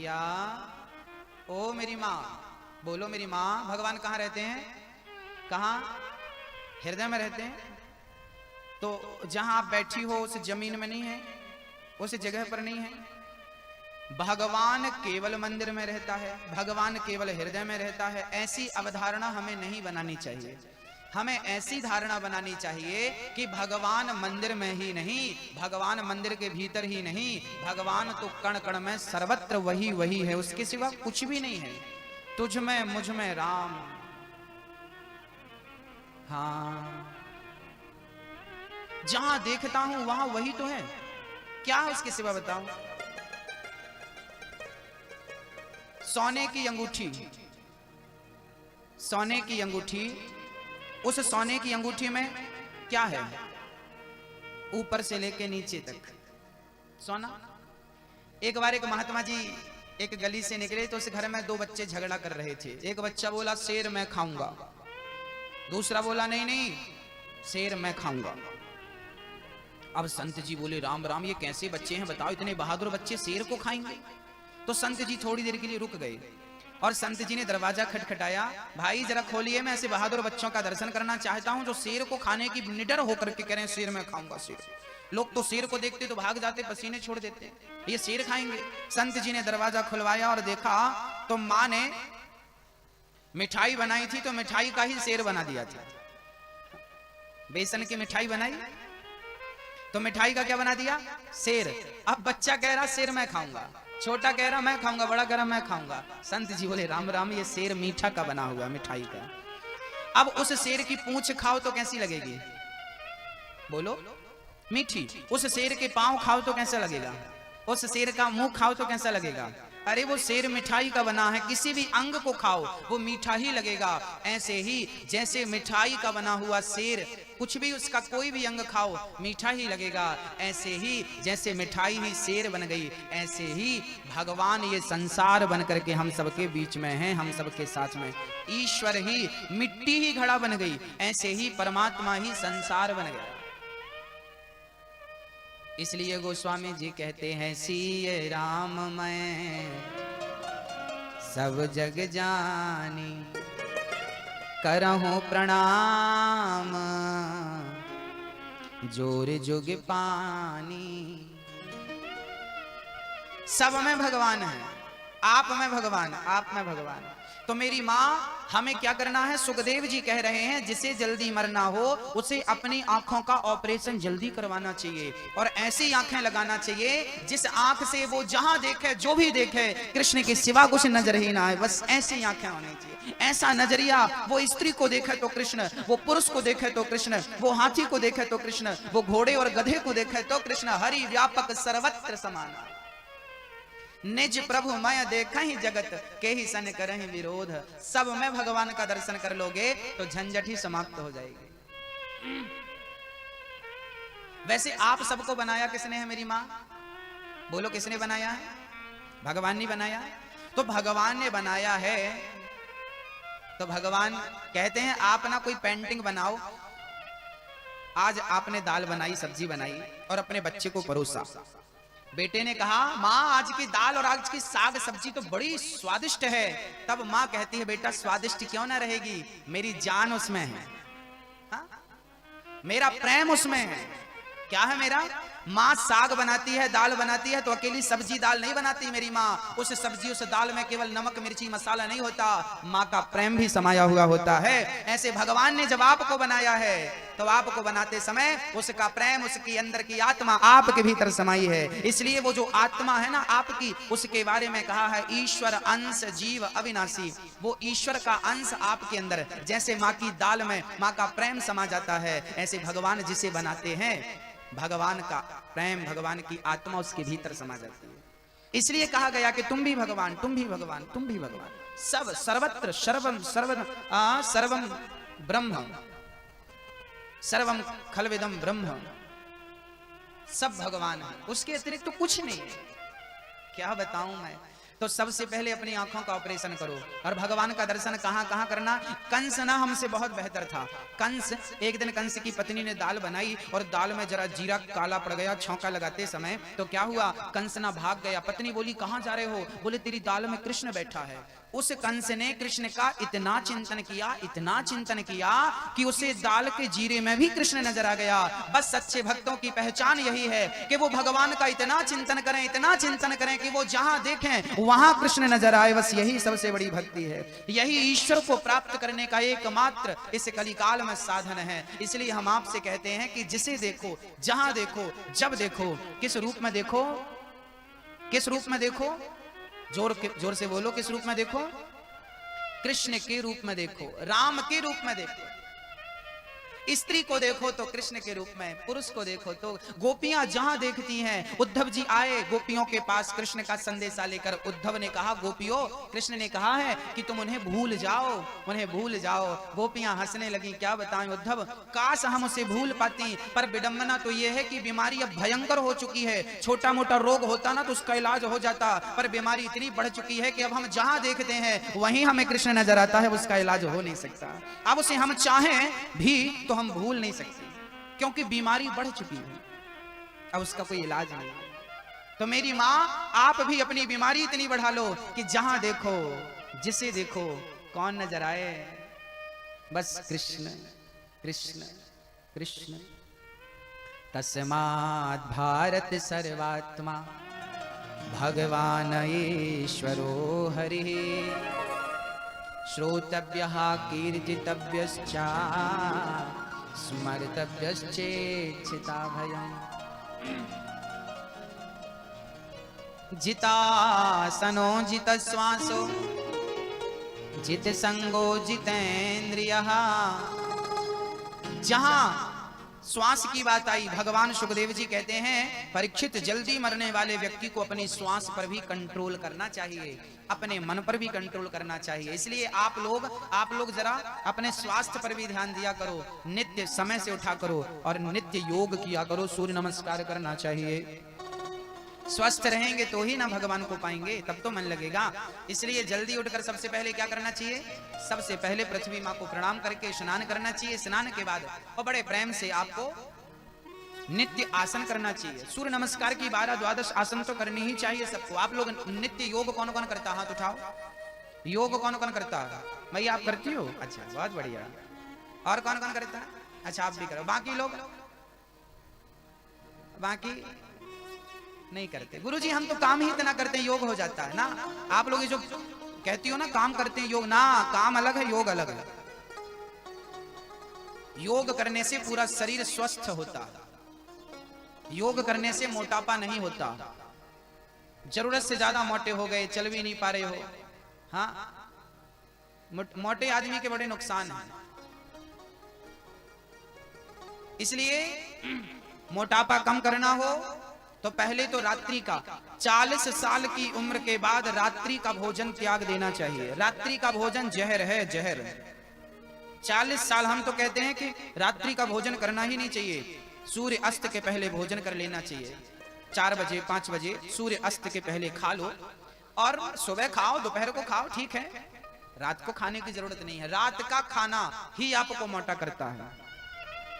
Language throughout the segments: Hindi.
मैया, ओ मेरी माँ, बोलो मेरी माँ। भगवान कहाँ रहते हैं? कहाँ? हृदय में रहते हैं। तो जहां आप बैठी हो उस जमीन में नहीं है, उस जगह पर नहीं है। भगवान केवल मंदिर में रहता है, भगवान केवल हृदय में रहता है, ऐसी अवधारणा हमें नहीं बनानी चाहिए। हमें ऐसी धारणा बनानी चाहिए कि भगवान मंदिर में ही नहीं, भगवान मंदिर के भीतर ही नहीं, भगवान तो कण कण में सर्वत्र वही वही है, उसके सिवा कुछ भी नहीं है। तुझ में मुझ में राम, हाँ, जहां देखता हूं वहां वही तो है। क्या है उसके सिवा बताओ? सोने की अंगूठी, सोने की अंगूठी, उस सोने की अंगूठी में क्या है? ऊपर से लेके नीचे तक सोना। एक बार एक महात्मा जी एक गली से निकले तो उस घर में दो बच्चे झगड़ा कर रहे थे। एक बच्चा बोला शेर मैं खाऊंगा, दूसरा बोला नहीं नहीं शेर मैं खाऊंगा। अब संत जी बोले राम राम, ये कैसे बच्चे हैं बताओ, इतने बहादुर बच्चे शेर को खाएंगे? तो संत जी थोड़ी देर के लिए रुक गए और संत जी ने दरवाजा खटखटाया, भाई जरा खोलिए, मैं ऐसे बहादुर बच्चों का दर्शन करना चाहता हूं जो शेर को खाने की निडर होकर के कह रहे हैं शेर मैं खाऊंगा शेर। लोग तो शेर को देखते तो भाग जाते, पसीने छोड़ देते, ये शेर खाएंगे। संत जी ने दरवाजा खुलवाया और देखा तो मां ने मिठाई बनाई थी, तो मिठाई का ही शेर बना दिया था। बेसन की मिठाई बनाई तो मिठाई का क्या बना दिया? शेर। अब बच्चा कह रहा शेर मैं खाऊंगा, छोटा कह रहा मैं खाऊंगा, बड़ा कह रहा मैं खाऊंगा। संत जी बोले राम राम, ये शेर मीठा का बना हुआ मिठाई का। अब उस शेर की पूंछ खाओ तो कैसी लगेगी? बोलो मीठी। उस शेर के पांव खाओ तो कैसा लगेगा? उस शेर का मुंह खाओ तो कैसा लगेगा? अरे वो शेर मिठाई का बना है, किसी भी अंग को खाओ वो मीठा ही लगेगा। ऐसे ही जैसे मिठाई का बना हुआ शेर, कुछ भी उसका कोई भी अंग खाओ मीठा ही लगेगा, ऐसे ही जैसे मिठाई ही शेर बन गई, ऐसे ही भगवान ये संसार बन करके हम सबके बीच में हैं, हम सबके साथ में। ईश्वर ही मिट्टी ही घड़ा बन गई, ऐसे ही परमात्मा ही संसार बन गया। इसलिए गोस्वामी जी कहते हैं सिय राम मैं सब जग जानी, करहूं प्रणाम जोर जुग पानी। सब में भगवान है, आप में भगवान, आप में भगवान। तो मेरी माँ हमें क्या करना है? सुखदेव जी कह रहे हैं जिसे जल्दी मरना हो उसे अपनी आंखों का ऑपरेशन जल्दी करवाना चाहिए और ऐसी आंखें लगाना चाहिए जिस आंख से वो जहां देखे जो भी देखे कृष्ण के सिवा कुछ नजर ही ना आए। बस ऐसी आंखें होनी चाहिए, ऐसा नजरिया। वो स्त्री को देखे तो कृष्ण, वो पुरुष को देखे तो कृष्ण, वो हाथी को देखे तो कृष्ण, वो घोड़े और गधे को देखे तो कृष्ण। हरि व्यापक सर्वत्र समान, निज प्रभु मैं देखा ही जगत के ही सन करहि विरोध। सब में भगवान का दर्शन कर लोगे तो झंझट ही समाप्त हो जाएगी। वैसे आप सबको बनाया किसने है मेरी माँ? बोलो किसने बनाया है? भगवान ने बनाया। तो भगवान ने बनाया है तो भगवान कहते हैं आप ना कोई पेंटिंग बनाओ। आज आपने दाल बनाई, सब्जी बनाई और अपने बच्चे को परोसा। बेटे ने कहा माँ आज की दाल और आज की साग सब्जी तो बड़ी स्वादिष्ट है। तब माँ कहती है बेटा स्वादिष्ट क्यों ना रहेगी, मेरी जान उसमें है, हा? मेरा प्रेम उसमें है। क्या है मेरा? माँ साग बनाती है, दाल बनाती है तो अकेली सब्जी दाल नहीं बनाती मेरी माँ। उस सब्जी उस दाल में केवल नमक मिर्ची मसाला नहीं होता, माँ का प्रेम भी समाया हुआ होता है। ऐसे भगवान ने जब आपको बनाया है तो आपको बनाते समय उसका प्रेम, उसकी अंदर की आत्मा आपके भीतर समाई है। इसलिए वो जो आत्मा है ना आपकी, उसके बारे में कहा है ईश्वर अंश जीव अविनाशी। वो ईश्वर का अंश आपके अंदर, जैसे माँ की दाल में माँ का प्रेम समा जाता है, ऐसे भगवान जिसे बनाते हैं भगवान का प्रेम, भगवान की आत्मा उसके भीतर समा जाती है। इसलिए कहा गया कि तुम भी भगवान, तुम भी भगवान, तुम भी भगवान। सब सर्वत्र सर्वम सर्वम ब्रह्म, सर्वम खलविदम ब्रह्म। सब भगवान है, उसके अतिरिक्त तो कुछ नहीं है। क्या बताऊं मैं? तो तो सबसे पहले अपनी आंखों का ऑपरेशन करो। और भगवान का दर्शन कहाँ कहाँ करना। कंस ना हमसे बहुत बेहतर था। कंस, एक दिन कंस की पत्नी ने दाल बनाई और दाल में जरा जीरा काला पड़ गया छौंका लगाते समय। तो क्या हुआ, कंस ना भाग गया। पत्नी बोली कहाँ जा रहे हो? बोले तेरी दाल में कृष्ण बैठा है। उस कंस ने कृष्ण का इतना चिंतन किया, इतना चिंतन किया कि उसे दाल के जीरे में भी कृष्ण नजर आ गया। बस सच्चे भक्तों की पहचान यही है कि वो भगवान का इतना चिंतन करें, इतना चिंतन करें कि वो जहां देखें वहां कृष्ण नजर आए। बस यही सबसे बड़ी भक्ति है, यही ईश्वर को प्राप्त करने का एकमात्र इस कलिकाल में साधन है। इसलिए हम आपसे कहते हैं कि जिसे देखो, जहां देखो, जब देखो, किस रूप में देखो, किस रूप में देखो, जोर से बोलो, किस रूप में देखो? कृष्ण के रूप में देखो, राम के रूप में देखो। स्त्री को देखो तो कृष्ण के रूप में, पुरुष को देखो तो गोपियां जहां देखती हैं। उद्धव जी आए गोपियों के पास कृष्ण का संदेशा लेकर। उद्धव ने कहा गोपियों, कृष्ण ने कहा है कि तुम उन्हें भूल जाओ, उन्हें भूल जाओ। गोपियां हंसने लगी, क्या बताएं उद्धव, काश हम उसे भूल पाती, पर विडंबना तो यह है कि बीमारी अब भयंकर हो चुकी है। छोटा मोटा रोग होता ना तो उसका इलाज हो जाता, पर बीमारी इतनी बढ़ चुकी है कि अब हम जहां देखते हैं वहीं हमें कृष्ण नजर आता है, उसका इलाज हो नहीं सकता। अब उसे हम चाहें भी तो हम भूल नहीं सकते, क्योंकि बीमारी बढ़ चुकी है, अब उसका कोई इलाज नहीं। तो मेरी मां, आप भी अपनी बीमारी इतनी बढ़ा लो कि जहां देखो, जिसे देखो, कौन नजर आए? बस कृष्ण कृष्ण कृष्ण। तस्मात् भारत सर्वात्मा भगवान ईश्वरो हरिः श्रोतव्यः कीर्तितव्यश्च स्मर्तव्यश्चेच्छिताभयम्। जितासनो जितश्वासो जितसंगो जितेन्द्रियः। जहां श्वास की बात आई, भगवान सुखदेव जी कहते हैं परीक्षित, जल्दी मरने वाले व्यक्ति को अपनी श्वास पर भी कंट्रोल करना चाहिए, अपने मन पर भी कंट्रोल करना चाहिए। इसलिए आप लोग जरा अपने स्वास्थ्य पर भी ध्यान दिया करो, नित्य समय से उठा करो और नित्य योग किया करो, सूर्य नमस्कार करना चाहिए। स्वस्थ रहेंगे तो ही ना भगवान को पाएंगे, तब तो मन लगेगा। इसलिए जल्दी उठकर सबसे पहले क्या करना चाहिए? सबसे पहले पृथ्वी माँ को प्रणाम करके स्नान करना चाहिए। स्नान के बाद और बड़े प्रेम से आपको नित्य आसन करना चाहिए। सूर्य नमस्कार की 12-12 आसन तो करनी ही चाहिए सबको। आप लोग नित्य योग कौन कौन करता है? हाथ उठाओ। योग कौन कौन करता है? भैया आप करती हो? अच्छा, बहुत बढ़िया। और कौन कौन करता है? अच्छा, आप भी करो। बाकी लोग बाकी नहीं करते। गुरुजी हम तो काम ही इतना करते हैं, योग हो जाता है ना। आप लोग जो कहती हो ना काम करते हैं योग, ना, काम अलग है, योग अलग है। योग करने से पूरा शरीर स्वस्थ होता है, योग करने से मोटापा नहीं होता। जरूरत से ज्यादा मोटे हो गए, चल भी नहीं पा रहे हो, हाँ, मोटे आदमी के बड़े नुकसान हैं। इसलिए मोटापा कम करना हो तो पहले तो रात्रि का 40 साल की उम्र के बाद रात्रि का भोजन त्याग देना चाहिए। रात्रि का भोजन जहर है, जहर। 40 साल हम तो कहते हैं कि रात्रि का भोजन करना ही नहीं चाहिए। सूर्य अस्त के पहले भोजन कर लेना चाहिए। 4 बजे 5 बजे सूर्य अस्त के पहले खा लो, और सुबह खाओ, दोपहर को खाओ, ठीक है, रात को खाने की जरूरत नहीं है। रात का खाना ही आपको मोटा करता है।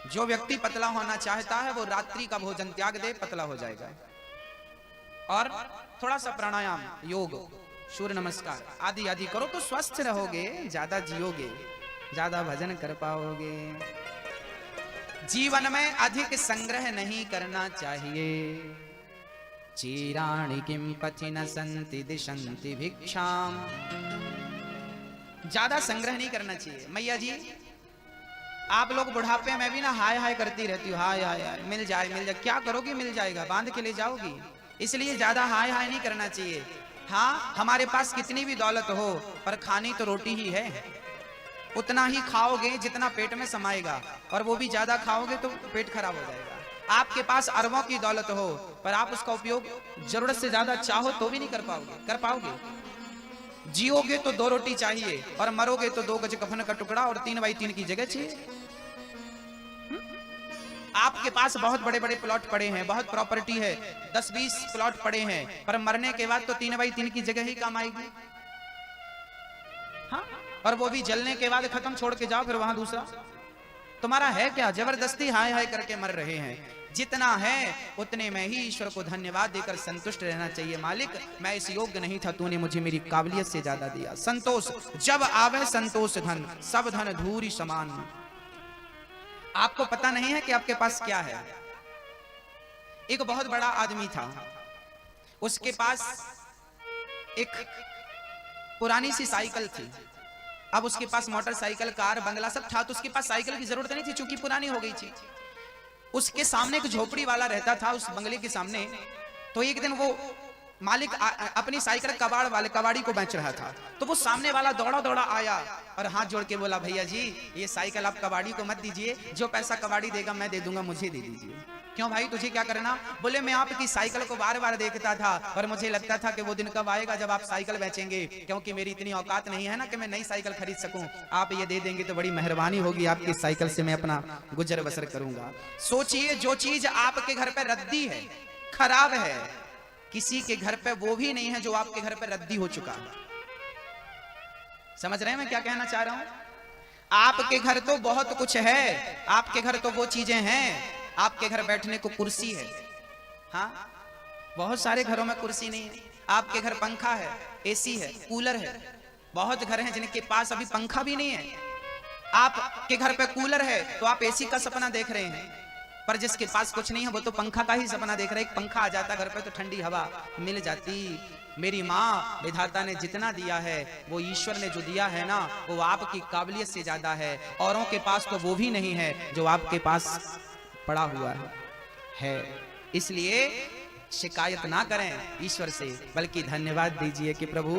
जो व्यक्ति पतला होना चाहता है वो रात्रि का भोजन त्याग दे, पतला हो जाएगा। और थोड़ा सा प्राणायाम, योग, सूर्य नमस्कार आदि आदि करो तो स्वस्थ रहोगे, ज्यादा जियोगे, ज्यादा भजन कर पाओगे। जीवन में अधिक संग्रह नहीं करना चाहिए। चीराणि किम पथि न संति दिशन्ति भिक्षाम। ज्यादा संग्रह नहीं करना चाहिए। मैया जी, आप लोग बुढ़ापे में भी ना हाय हाय करती रहती हो, हाय हाय हाय, मिल जाए मिल जाए। क्या करोगी? मिल जाएगा, बांध के ले जाओगी। इसलिए ज्यादा हाय हाय नहीं करना चाहिए। हाँ, हमारे पास कितनी भी दौलत हो पर खानी तो रोटी ही है। उतना ही खाओगे जितना पेट में समाएगा, और वो भी ज्यादा खाओगे तो पेट खराब हो जाएगा। आपके पास अरबों की दौलत हो पर आप उसका उपयोग जरूरत से ज्यादा चाहो तो भी नहीं कर पाओगे। जियोगे तो 2 रोटी चाहिए और मरोगे तो 2 गज कफन का टुकड़ा और 3x3 की जगह चाहिए। आपके पास बहुत बड़े बड़े प्लॉट पड़े हैं, बहुत प्रॉपर्टी है, 10-20 प्लॉट पड़े हैं, पर मरने के बाद तो 3x3 की जगह ही काम आएगी। हाँ, और वो भी जलने के बाद खत्म, छोड़ के जाओ फिर वहां दूसरा। तुम्हारा है क्या? जबरदस्ती हाय हाय करके मर रहे हैं। जितना है उतने में ही ईश्वर को धन्यवाद देकर संतुष्ट रहना चाहिए। मालिक, मैं इस योग्य नहीं था, तूने मुझे मेरी काबिलियत से ज्यादा दिया। संतोष जब आवे संतोष धन, सब धन धूरी समान। आपको पता नहीं है कि आपके पास क्या है। एक बहुत बड़ा आदमी था, उसके पास एक पुरानी सी साइकिल थी। अब उसके पास मोटरसाइकिल, कार, बंगला सब था, तो उसके पास साइकिल की जरूरत नहीं थी क्योंकि पुरानी हो गई थी। उसके सामने एक झोपड़ी वाला रहता था, उस बंगले के सामने। तो एक दिन वो मालिक अपनी साइकिल कबाड़ी को बेच रहा था, तो वो सामने वाला दौड़ा दौड़ा आया और हाथ जोड़ के बोला, भैया जी ये साइकिल आप कबाड़ी को मत दीजिए, जो पैसा कबाड़ी देगा मैं दे दूंगा, मुझे दे दीजिए। क्यों भाई, तुझे क्या करना? बोले, मैं आपकी साइकिल को बार बार देखता था और मुझे लगता था कि वो दिन कब आएगा जब आप साइकिल बेचेंगे, क्योंकि मेरी इतनी औकात नहीं है ना कि मैं नई साइकिल खरीद सकूं। आप ये दे देंगे तो बड़ी मेहरबानी होगी, आपकी साइकिल से मैं अपना गुजर बसर करूंगा। सोचिए, जो चीज आपके घर पे रद्दी है, खराब है, किसी के घर पे वो भी नहीं है जो आपके घर पे रद्दी हो चुका है। समझ रहे हैं मैं क्या कहना चाह रहा हूं? आपके घर तो बहुत कुछ है, आपके घर तो वो चीजें हैं। आपके घर बैठने को कुर्सी है, हाँ, बहुत सारे घरों में कुर्सी नहीं है। आपके घर पंखा है, एसी है, कूलर है। बहुत घर हैं जिनके पास अभी पंखा भी नहीं है। आपके घर पे कूलर है तो आप एसी का सपना देख रहे हैं, पर जिसके पास कुछ नहीं है वो तो पंखा का ही सपना देख रहे हैं। एक पंखा आ जाता घर पे तो ठंडी हवा मिल जाती। मेरी माँ, विधाता ने जितना दिया है, वो ईश्वर ने जो दिया है ना, वो आपकी काबिलियत से ज्यादा है। औरों के पास तो वो भी नहीं है जो आपके पास पड़ा हुआ है। इसलिए शिकायत ना करें ईश्वर से, बल्कि धन्यवाद दीजिए कि प्रभु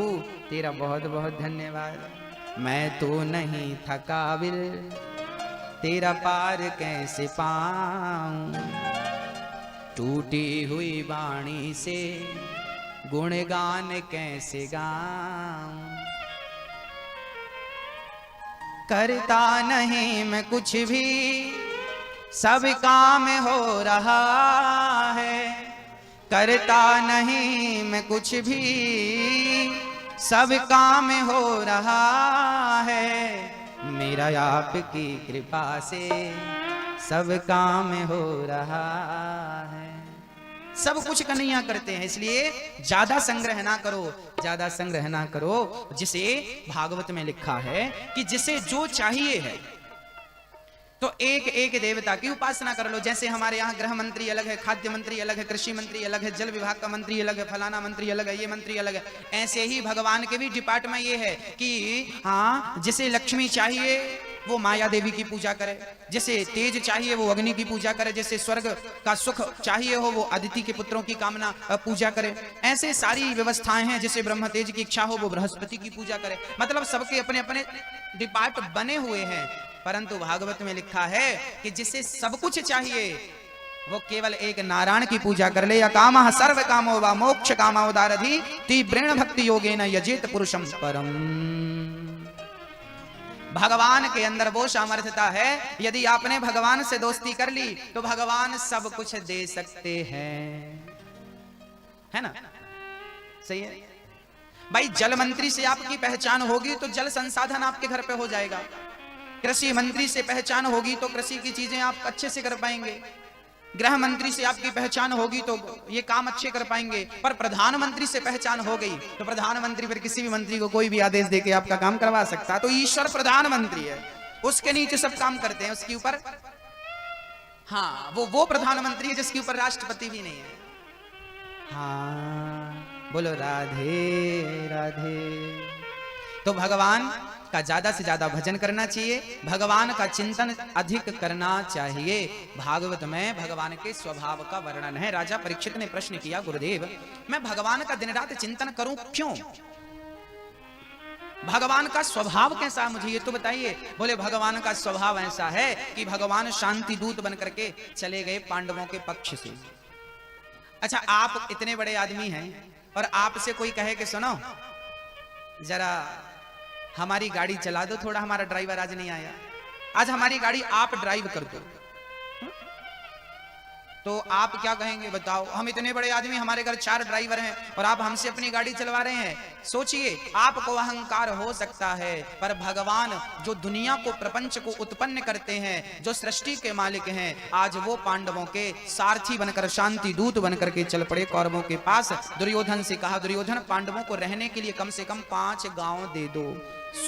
तेरा बहुत बहुत धन्यवाद। मैं तो नहीं था काबिल, तेरा पार कैसे पाऊं। टूटी हुई वाणी से गुणगान कैसे गाऊं। करता नहीं मैं कुछ भी, सब काम हो रहा है। करता नहीं मैं कुछ भी, सब काम हो रहा है। मेरा आपकी कृपा से सब काम हो रहा है। सब कुछ कन्हैया करते हैं, इसलिए ज्यादा संग्रह ना करो, ज्यादा संग्रह ना करो। जिसे भागवत में लिखा है कि जिसे जो चाहिए है तो एक एक देवता की उपासना कर लो। जैसे हमारे यहाँ गृह मंत्री अलग है, खाद्य मंत्री अलग है, कृषि मंत्री अलग है, जल विभाग का मंत्री अलग है, फलाना मंत्री अलग है, ये मंत्री अलग है। ऐसे ही भगवान के भी डिपार्टमेंट ये है कि हाँ, जिसे लक्ष्मी चाहिए वो माया देवी की पूजा करे, जिसे तेज चाहिए वो अग्नि की पूजा करे, जिसे स्वर्ग का सुख चाहिए हो वो अदिति के पुत्रों की कामना पूजा करे। ऐसे सारी व्यवस्थाएं हैं। जिसे ब्रह्म तेज की इच्छा हो वो बृहस्पति की पूजा करे। मतलब सबके अपने अपने डिपार्ट बने हुए हैं। परंतु भागवत में लिखा है कि जिसे सब कुछ चाहिए वो केवल एक नारायण की पूजा कर ले। अकामः सर्व कामो वा मोक्ष कामोदारधि तीव्रेण भक्ति योगेन यजेत पुरुषं परम। भगवान के अंदर वो सामर्थ्यता है, यदि आपने भगवान से दोस्ती कर ली तो भगवान सब कुछ दे सकते हैं, है ना? सही है भाई। जल मंत्री से आपकी पहचान होगी तो जल संसाधन आपके घर पे हो जाएगा। कृषि मंत्री से पहचान होगी तो कृषि की चीजें आप अच्छे से कर पाएंगे। गृह मंत्री से आपकी पहचान होगी तो ये काम अच्छे कर पाएंगे। पर प्रधानमंत्री से पहचान हो गई तो प्रधानमंत्री फिर किसी भी मंत्री को कोई भी आदेश देके आपका काम करवा सकता है। तो ईश्वर प्रधानमंत्री है, उसके नीचे सब काम करते हैं, उसके ऊपर हाँ वो प्रधानमंत्री है जिसके ऊपर राष्ट्रपति भी नहीं है। हाँ बोलो राधे राधे। तो भगवान का ज्यादा से ज्यादा भजन करना चाहिए, भगवान का चिंतन अधिक करना चाहिए। भागवत में भगवान के स्वभाव का वर्णन है। राजा परीक्षित ने प्रश्न किया, गुरुदेव मैं भगवान का दिन रात चिंतन करूं क्यों? भगवान का स्वभाव कैसा है मुझे ये तो बताइए। बोले भगवान का स्वभाव ऐसा है कि भगवान शांति दूत बन करके चले गए पांडवों के पक्ष से। अच्छा, आप इतने बड़े आदमी हैं और आपसे कोई कहे कि सुनो जरा हमारी गाड़ी चला दो थोड़ा, हमारा ड्राइवर आज नहीं आया, आज हमारी गाड़ी आप ड्राइव कर दो, तो आप क्या कहेंगे बताओ? हम इतने बड़े आदमी, हमारे घर 4 ड्राइवर हैं और आप हमसे अपनी गाड़ी चलवा रहे हैं। सोचिए, आपको अहंकार हो सकता है, पर भगवान जो दुनिया को, प्रपंच को उत्पन्न करते हैं, जो सृष्टि के मालिक हैं, आज वो पांडवों के सारथी बनकर, शांति दूत बनकर के चल पड़े कौरवों के पास। दुर्योधन से कहा, दुर्योधन पांडवों को रहने के लिए कम से कम 5 गांव दे दो।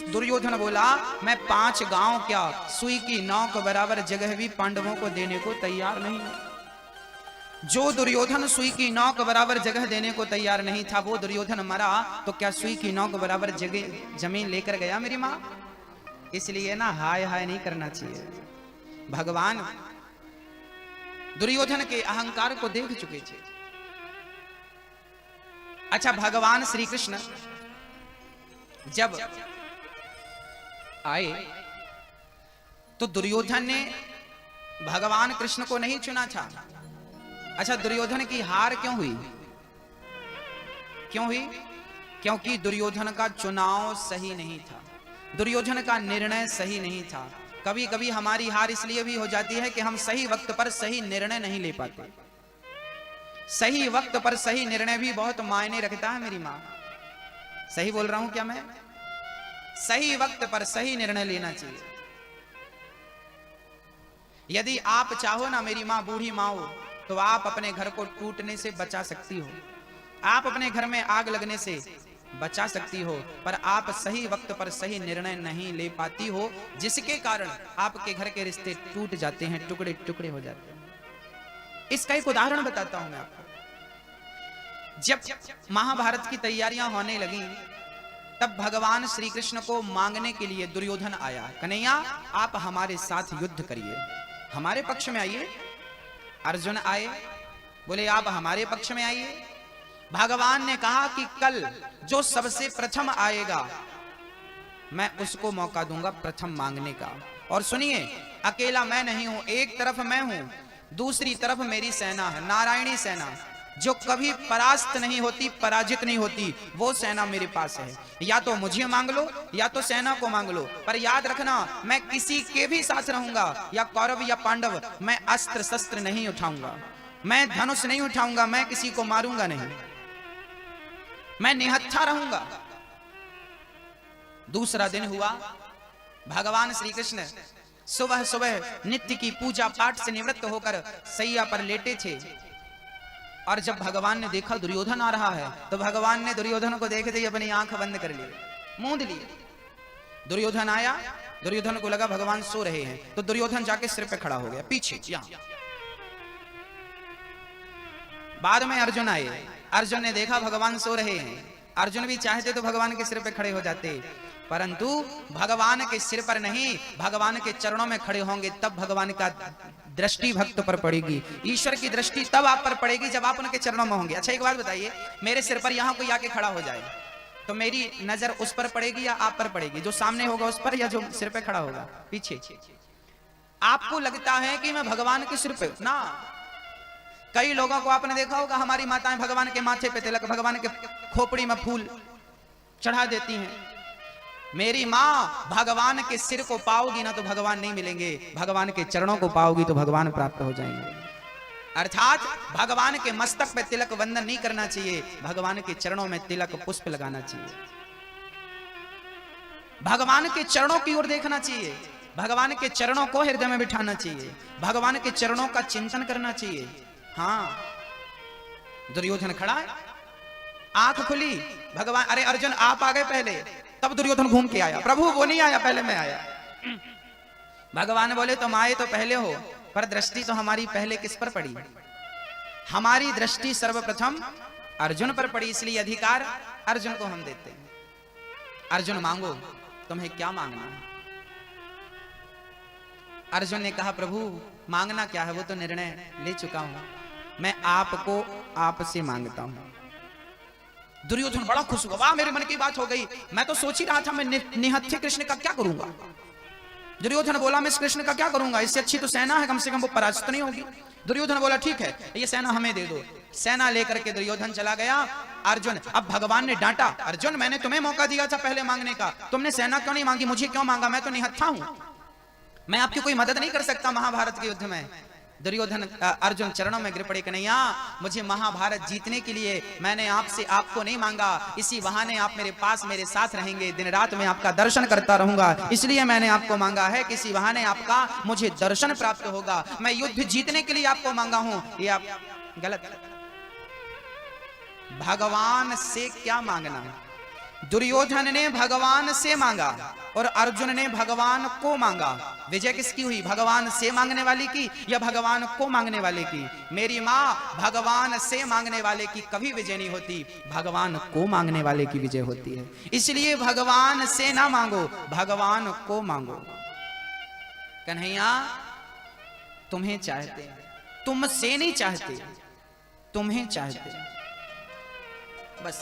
दुर्योधन बोला, मैं 5 गांव क्या, सुई की नोक बराबर जगह भी पांडवों को देने को तैयार नहीं हूं। जो दुर्योधन सुई की नोक बराबर जगह देने को तैयार नहीं था, वो दुर्योधन मरा तो क्या सुई की नोक बराबर जगह जमीन लेकर गया मेरी मां? इसलिए ना हाय हाय नहीं करना चाहिए। भगवान दुर्योधन के अहंकार को देख चुके थे। अच्छा, भगवान श्री कृष्ण जब आए तो दुर्योधन ने भगवान कृष्ण को नहीं चुना था। अच्छा, दुर्योधन की हार क्यों हुई? क्यों हुई? क्योंकि दुर्योधन का चुनाव सही नहीं था, दुर्योधन का निर्णय सही नहीं था। कभी कभी हमारी हार इसलिए भी हो जाती है कि हम सही वक्त पर सही निर्णय नहीं ले पाते। सही वक्त पर सही निर्णय भी बहुत मायने रखता है मेरी मां। सही बोल रहा हूं क्या मैं? सही वक्त पर सही निर्णय लेना चाहिए। यदि आप चाहो ना मेरी मां, बूढ़ी मां हो, तो आप अपने घर को टूटने से बचा सकती हो, आप अपने घर में आग लगने से बचा सकती हो, पर आप सही वक्त पर सही निर्णय नहीं ले पाती हो, जिसके कारण आपके घर के रिश्ते टूट जाते हैं, टुकड़े टुकड़े हो जाते हैं। इसका एक उदाहरण बताता हूं मैं आपको। जब महाभारत की तैयारियां होने लगी, तब भगवान श्री कृष्ण को मांगने के लिए दुर्योधन आया, कन्हैया आप हमारे साथ युद्ध करिए, हमारे पक्ष में आइए। अर्जुन आए, बोले आप हमारे पक्ष में आइए। भगवान ने कहा कि कल जो सबसे प्रथम आएगा मैं उसको मौका दूंगा प्रथम मांगने का। और सुनिए, अकेला मैं नहीं हूं, एक तरफ मैं हूं, दूसरी तरफ मेरी सेना है, नारायणी सेना, जो कभी परास्त नहीं होती, पराजित नहीं होती, वो सेना मेरे पास है। या तो मुझे मांग लो या तो सेना को मांग लो, पर याद रखना मैं किसी के भी साथ रहूंगा, या कौरव या पांडव, मैं अस्त्र शस्त्र नहीं उठाऊंगा, मैं धनुष नहीं उठाऊंगा, मैं किसी को मारूंगा नहीं, मैं निहत्था रहूंगा। दूसरा दिन हुआ, भगवान श्री कृष्ण सुबह सुबह नित्य की पूजा पाठ से निवृत्त होकर सैया पर लेटे थे, और जब भगवान ने देखा दुर्योधन आ रहा है, तो भगवान ने दुर्योधन को देखते ही अपनी आंख बंद कर ली, मूंद ली। दुर्योधन आया, दुर्योधन को लगा भगवान सो रहे हैं, तो दुर्योधन जाके सिर पे खड़ा हो गया, पीछे यहां। बाद में अर्जुन आए, अर्जुन ने देखा भगवान सो रहे हैं। अर्जुन भी चाहते तो भगवान के सिर पे खड़े हो जाते, परंतु भगवान के सिर पर नहीं, भगवान के चरणों में खड़े होंगे, तब भगवान का दृष्टि भक्त पर पड़ेगी, ईश्वर की दृष्टि तब आप पर पड़ेगी जब आप उनके चरणों में होंगे। अच्छा, एक बात बताइए, मेरे सिर पर यहां कोई आके खड़ा हो जाए तो मेरी नजर उस पर पड़ेगी या आप पर पड़ेगी? जो सामने होगा उस पर, या जो सिर पे खड़ा होगा पीछे? आपको लगता है कि मैं भगवान के सिर पे ना। कई लोगों को आपने देखा होगा, हमारी माताएं भगवान के माथे पे तिलक, भगवान के खोपड़ी में फूल चढ़ा देती हैं। मेरी मां भगवान के सिर को पाओगी ना तो भगवान नहीं मिलेंगे, भगवान के चरणों को पाओगी तो भगवान प्राप्त हो जाएंगे। अर्थात भगवान के मस्तक पे तिलक वंदन नहीं करना चाहिए, भगवान के चरणों में तिलक पुष्प लगाना चाहिए, भगवान के चरणों की ओर देखना चाहिए, भगवान के चरणों को हृदय में बिठाना चाहिए, भगवान के चरणों का चिंतन करना चाहिए। हाँ, दुर्योधन खड़ा है, आंख खुली, भगवान, अरे अर्जुन आप आ गए पहले, तब दुर्योधन घूम के आया, प्रभु वो नहीं आया, पहले मैं आया। भगवान बोले तुम आए तो पहले हो, पर दृष्टि तो हमारी पहले किस पर पड़ी? हमारी दृष्टि सर्वप्रथम अर्जुन पर पड़ी, इसलिए अधिकार अर्जुन को हम देते हैं। अर्जुन मांगो, तुम्हें क्या मांगना है? अर्जुन ने कहा प्रभु मांगना क्या है, वो तो निर्णय ले चुका हूं, मैं आपको आपसे मांगता हूं। दुर्योधन बड़ा खुश हुआ, वाह मेरे मन की बात हो गई, मैं तो सोच ही रहा था मैं निहत्थे कृष्ण का क्या करूंगा। दुर्योधन बोला मैं इस कृष्ण का क्या करूंगा, इससे अच्छी तो सेना है, कम से कम वो पराजित नहीं होगी। दुर्योधन बोला ठीक है, ये सेना हमें दे दो। सेना लेकर के दुर्योधन चला गया। अर्जुन, अब भगवान ने डांटा, अर्जुन मैंने तुम्हें मौका दिया था पहले मांगने का, तुमने सेना क्यों नहीं मांगी, मुझे क्यों मांगा, मैं तो निहत्था हूं, मैं आपकी कोई मदद नहीं कर सकता महाभारत के युद्ध में। दुर्योधन अर्जुन चरणों में गिर पड़े, कन्हैया मुझे महाभारत जीतने के लिए मैंने आपसे आपको नहीं मांगा, इसी बहाने आप मेरे पास मेरे साथ रहेंगे, दिन रात मैं आपका दर्शन करता रहूंगा, इसलिए मैंने आपको मांगा है कि इसी बहाने आपका मुझे दर्शन प्राप्त होगा। मैं युद्ध जीतने के लिए आपको मांगा हूं। ये आप गलत। भगवान से क्या मांगना? दुर्योधन ने भगवान से मांगा और अर्जुन ने भगवान को मांगा। विजय किसकी हुई? भगवान से मांगने वाली की या भगवान को मांगने वाले की? मेरी माँ, भगवान से मांगने वाले की कभी विजय नहीं होती, भगवान को मांगने वाले की विजय होती है। इसलिए भगवान से ना मांगो, भगवान को मांगो। कन्हैया तुम्हें चाहते, तुमसे नहीं चाहते, तुम्हें चाहते। बस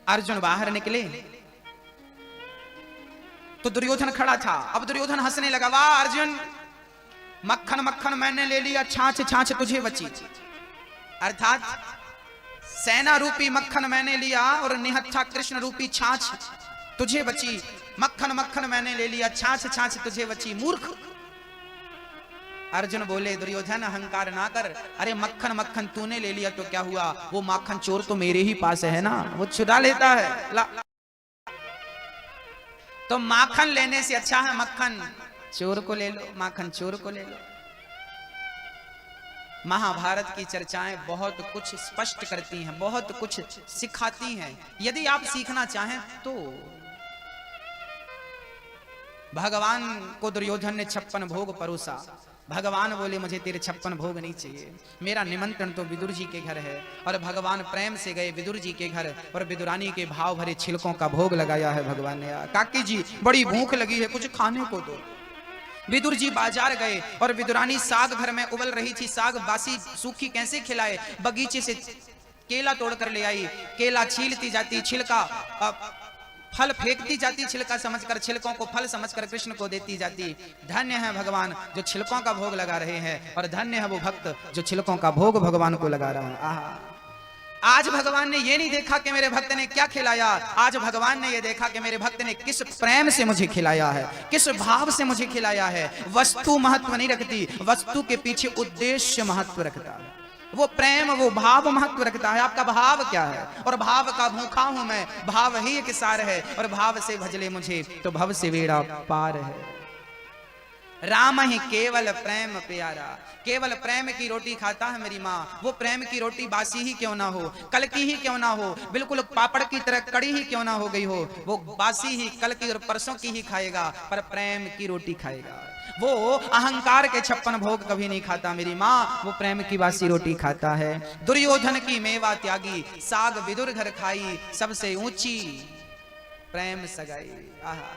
अर्जुन बाहर निकले तो दुर्योधन खड़ा था। अब दुर्योधन हंसने लगा, वाह अर्जुन, मक्खन मक्खन मैंने ले लिया, छाछ छाछ तुझे बची। अर्थात सेना रूपी मक्खन मैंने लिया और निहत्था कृष्ण रूपी छाछ तुझे बची। मक्खन मक्खन मैंने ले लिया, छाछ छाछ तुझे बची। मूर्ख। अर्जुन बोले, दुर्योधन अहंकार ना कर, अरे मक्खन मक्खन तूने ले लिया तो क्या हुआ, वो माखन चोर तो मेरे ही पास है ना, वो चुरा लेता है। तो माखन लेने से अच्छा है मक्खन चोर को ले लो, माखन चोर को ले लो। महाभारत की चर्चाएं बहुत कुछ स्पष्ट करती हैं, बहुत कुछ सिखाती हैं, यदि आप सीखना चाहें तो। भगवान को दुर्योधन ने 56 भोग परोसा। भगवान बोले, मुझे तेरे 56 भोग नहीं चाहिए, मेरा निमंत्रण तो विदुर जी के घर है। और भगवान प्रेम से गए विदुर जी के घर और विदुरानी के भाव भरे छिलकों का भोग लगाया है भगवान ने। काकी जी बड़ी भूख लगी है, कुछ खाने को दो। विदुर जी बाजार गए और विदुरानी साग घर में उबल रही थी, साग बासी सूखी कैसे खिलाए, बगीचे से केला तोड़ कर ले आई। केला छीलती जाती, छिलका फल फेंकती जाती, छिलका समझकर, छिलकों को फल समझकर कृष्ण को देती जाती। धन्य है भगवान जो छिलकों का भोग लगा रहे हैं, और धन्य है वो भक्त जो छिलकों का भोग भगवान को लगा रहा है। आहा, आज भगवान ने ये नहीं देखा कि मेरे भक्त ने क्या खिलाया, आज भगवान ने ये देखा कि मेरे भक्त ने किस प्रेम से मुझे खिलाया है, किस भाव से मुझे खिलाया है। वस्तु महत्व नहीं रखती, वस्तु के पीछे उद्देश्य महत्व रखता है। वो प्रेम, वो भाव महत्व रखता है। आपका भाव क्या है? और भाव का भूखा हूं मैं, भाव ही एक सार है, और भाव से भजले मुझे तो भव से बेड़ा पार है। राम ही केवल प्रेम प्यारा। केवल प्रेम की रोटी खाता है मेरी माँ। वो प्रेम की रोटी बासी ही क्यों ना हो, कल की ही क्यों ना हो, बिल्कुल पापड़ की तरह कड़ी ही क्यों ना हो गई हो, वो बासी ही कल की और परसों की ही खाएगा, पर प्रेम की रोटी खाएगा। वो अहंकार के 56 भोग कभी नहीं खाता मेरी माँ, वो प्रेम की बासी रोटी खाता है। दुर्योधन की मेवा त्यागी, साग विदुर घर खाई, सबसे ऊंची प्रेम सगाई। आहा,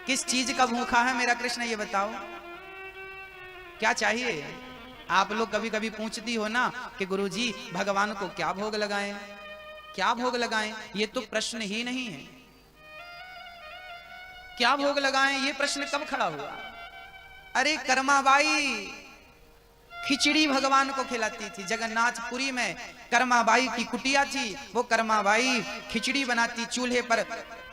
किस चीज का भूखा है मेरा कृष्ण, ये बताओ क्या चाहिए? आप लोग कभी कभी पूछती हो ना कि गुरुजी भगवान को क्या भोग लगाएं, क्या भोग लगाएं? ये तो प्रश्न ही नहीं है। क्या भोग लगाएं ये प्रश्न कब खड़ा हुआ? अरे कर्माबाई खिचड़ी भगवान को खिलाती थी। जगन्नाथपुरी में कर्माबाई की कुटिया थी, वो कर्माबाई खिचड़ी बनाती, चूल्हे पर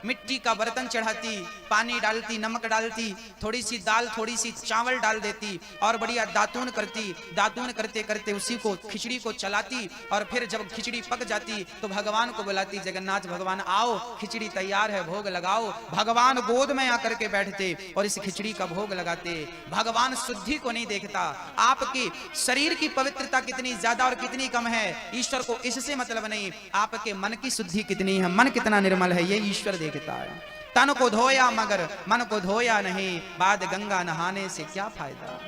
मिट्टी का बर्तन चढ़ाती, पानी डालती, नमक डालती, थोड़ी सी दाल, थोड़ी सी चावल डाल देती और बढ़िया दातून करती। दातून करते करते उसी को, खिचड़ी को चलाती, और फिर जब खिचड़ी पक जाती तो भगवान को बुलाती, जगन्नाथ भगवान आओ, खिचड़ी तैयार है, भोग लगाओ। भगवान गोद में आकर के बैठते और इस खिचड़ी का भोग लगाते। भगवान शुद्धि को नहीं देखता, आपकी शरीर की पवित्रता कितनी ज्यादा और कितनी कम है, ईश्वर को इससे मतलब नहीं, आपके मन की शुद्धि कितनी है, मन कितना निर्मल है, ये ईश्वर देखता है। तन को धोया मगर मन को धोया नहीं, बाद गंगा नहाने से क्या फायदा।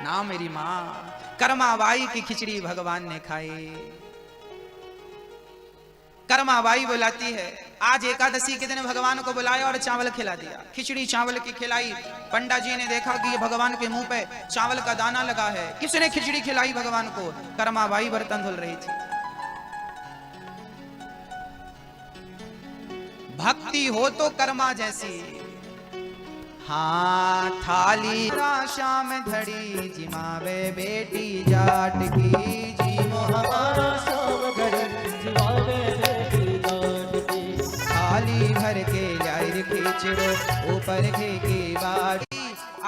ना मेरी माँ, कर्माबाई की खिचड़ी भगवान ने खाई। कर्माबाई बुलाती है, आज एकादशी के दिन भगवान को बुलाया और चावल खिला दिया, खिचड़ी चावल की खिलाई। पंडा जी ने देखा कि ये भगवान के मुंह पे चावल का दाना लगा है, किसने खिचड़ी खिलाई भगवान को? कर्माबाई बर्तन धुल रही थी। भक्ति हो तो कर्मा जैसी, हाँ थाली शाम धड़ी जिमावे बेटी जाट की, जीवो हमारा शाम घड़ी जिमावे बेटी जाट की। थाली भर के लाइर खींचो ऊपर के बाटी।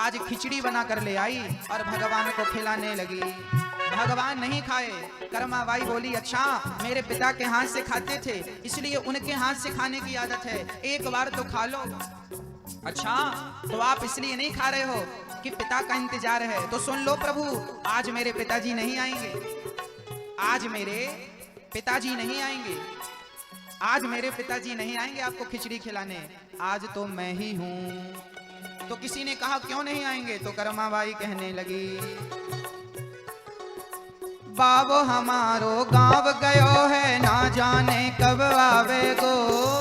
आज खिचड़ी बना कर ले आई और भगवान को खिलाने लगी। भगवान नहीं खाए। कर्माबाई बोली, अच्छा मेरे पिता के हाथ से खाते थे इसलिए उनके हाथ से खाने की आदत है, एक बार तो खा लो। अच्छा तो आप इसलिए नहीं खा रहे हो कि पिता का इंतजार है, तो सुन लो प्रभु, आज मेरे पिताजी नहीं आएंगे, आज मेरे पिताजी नहीं आएंगे, आज मेरे पिताजी नहीं आएंगे आपको खिचड़ी खिलाने, आज तो मैं ही हूं। तो किसी ने कहा क्यों नहीं आएंगे? तो कर्माबाई कहने लगी, बाबो हमारो गांव गयो है ना जाने कब आवेगो।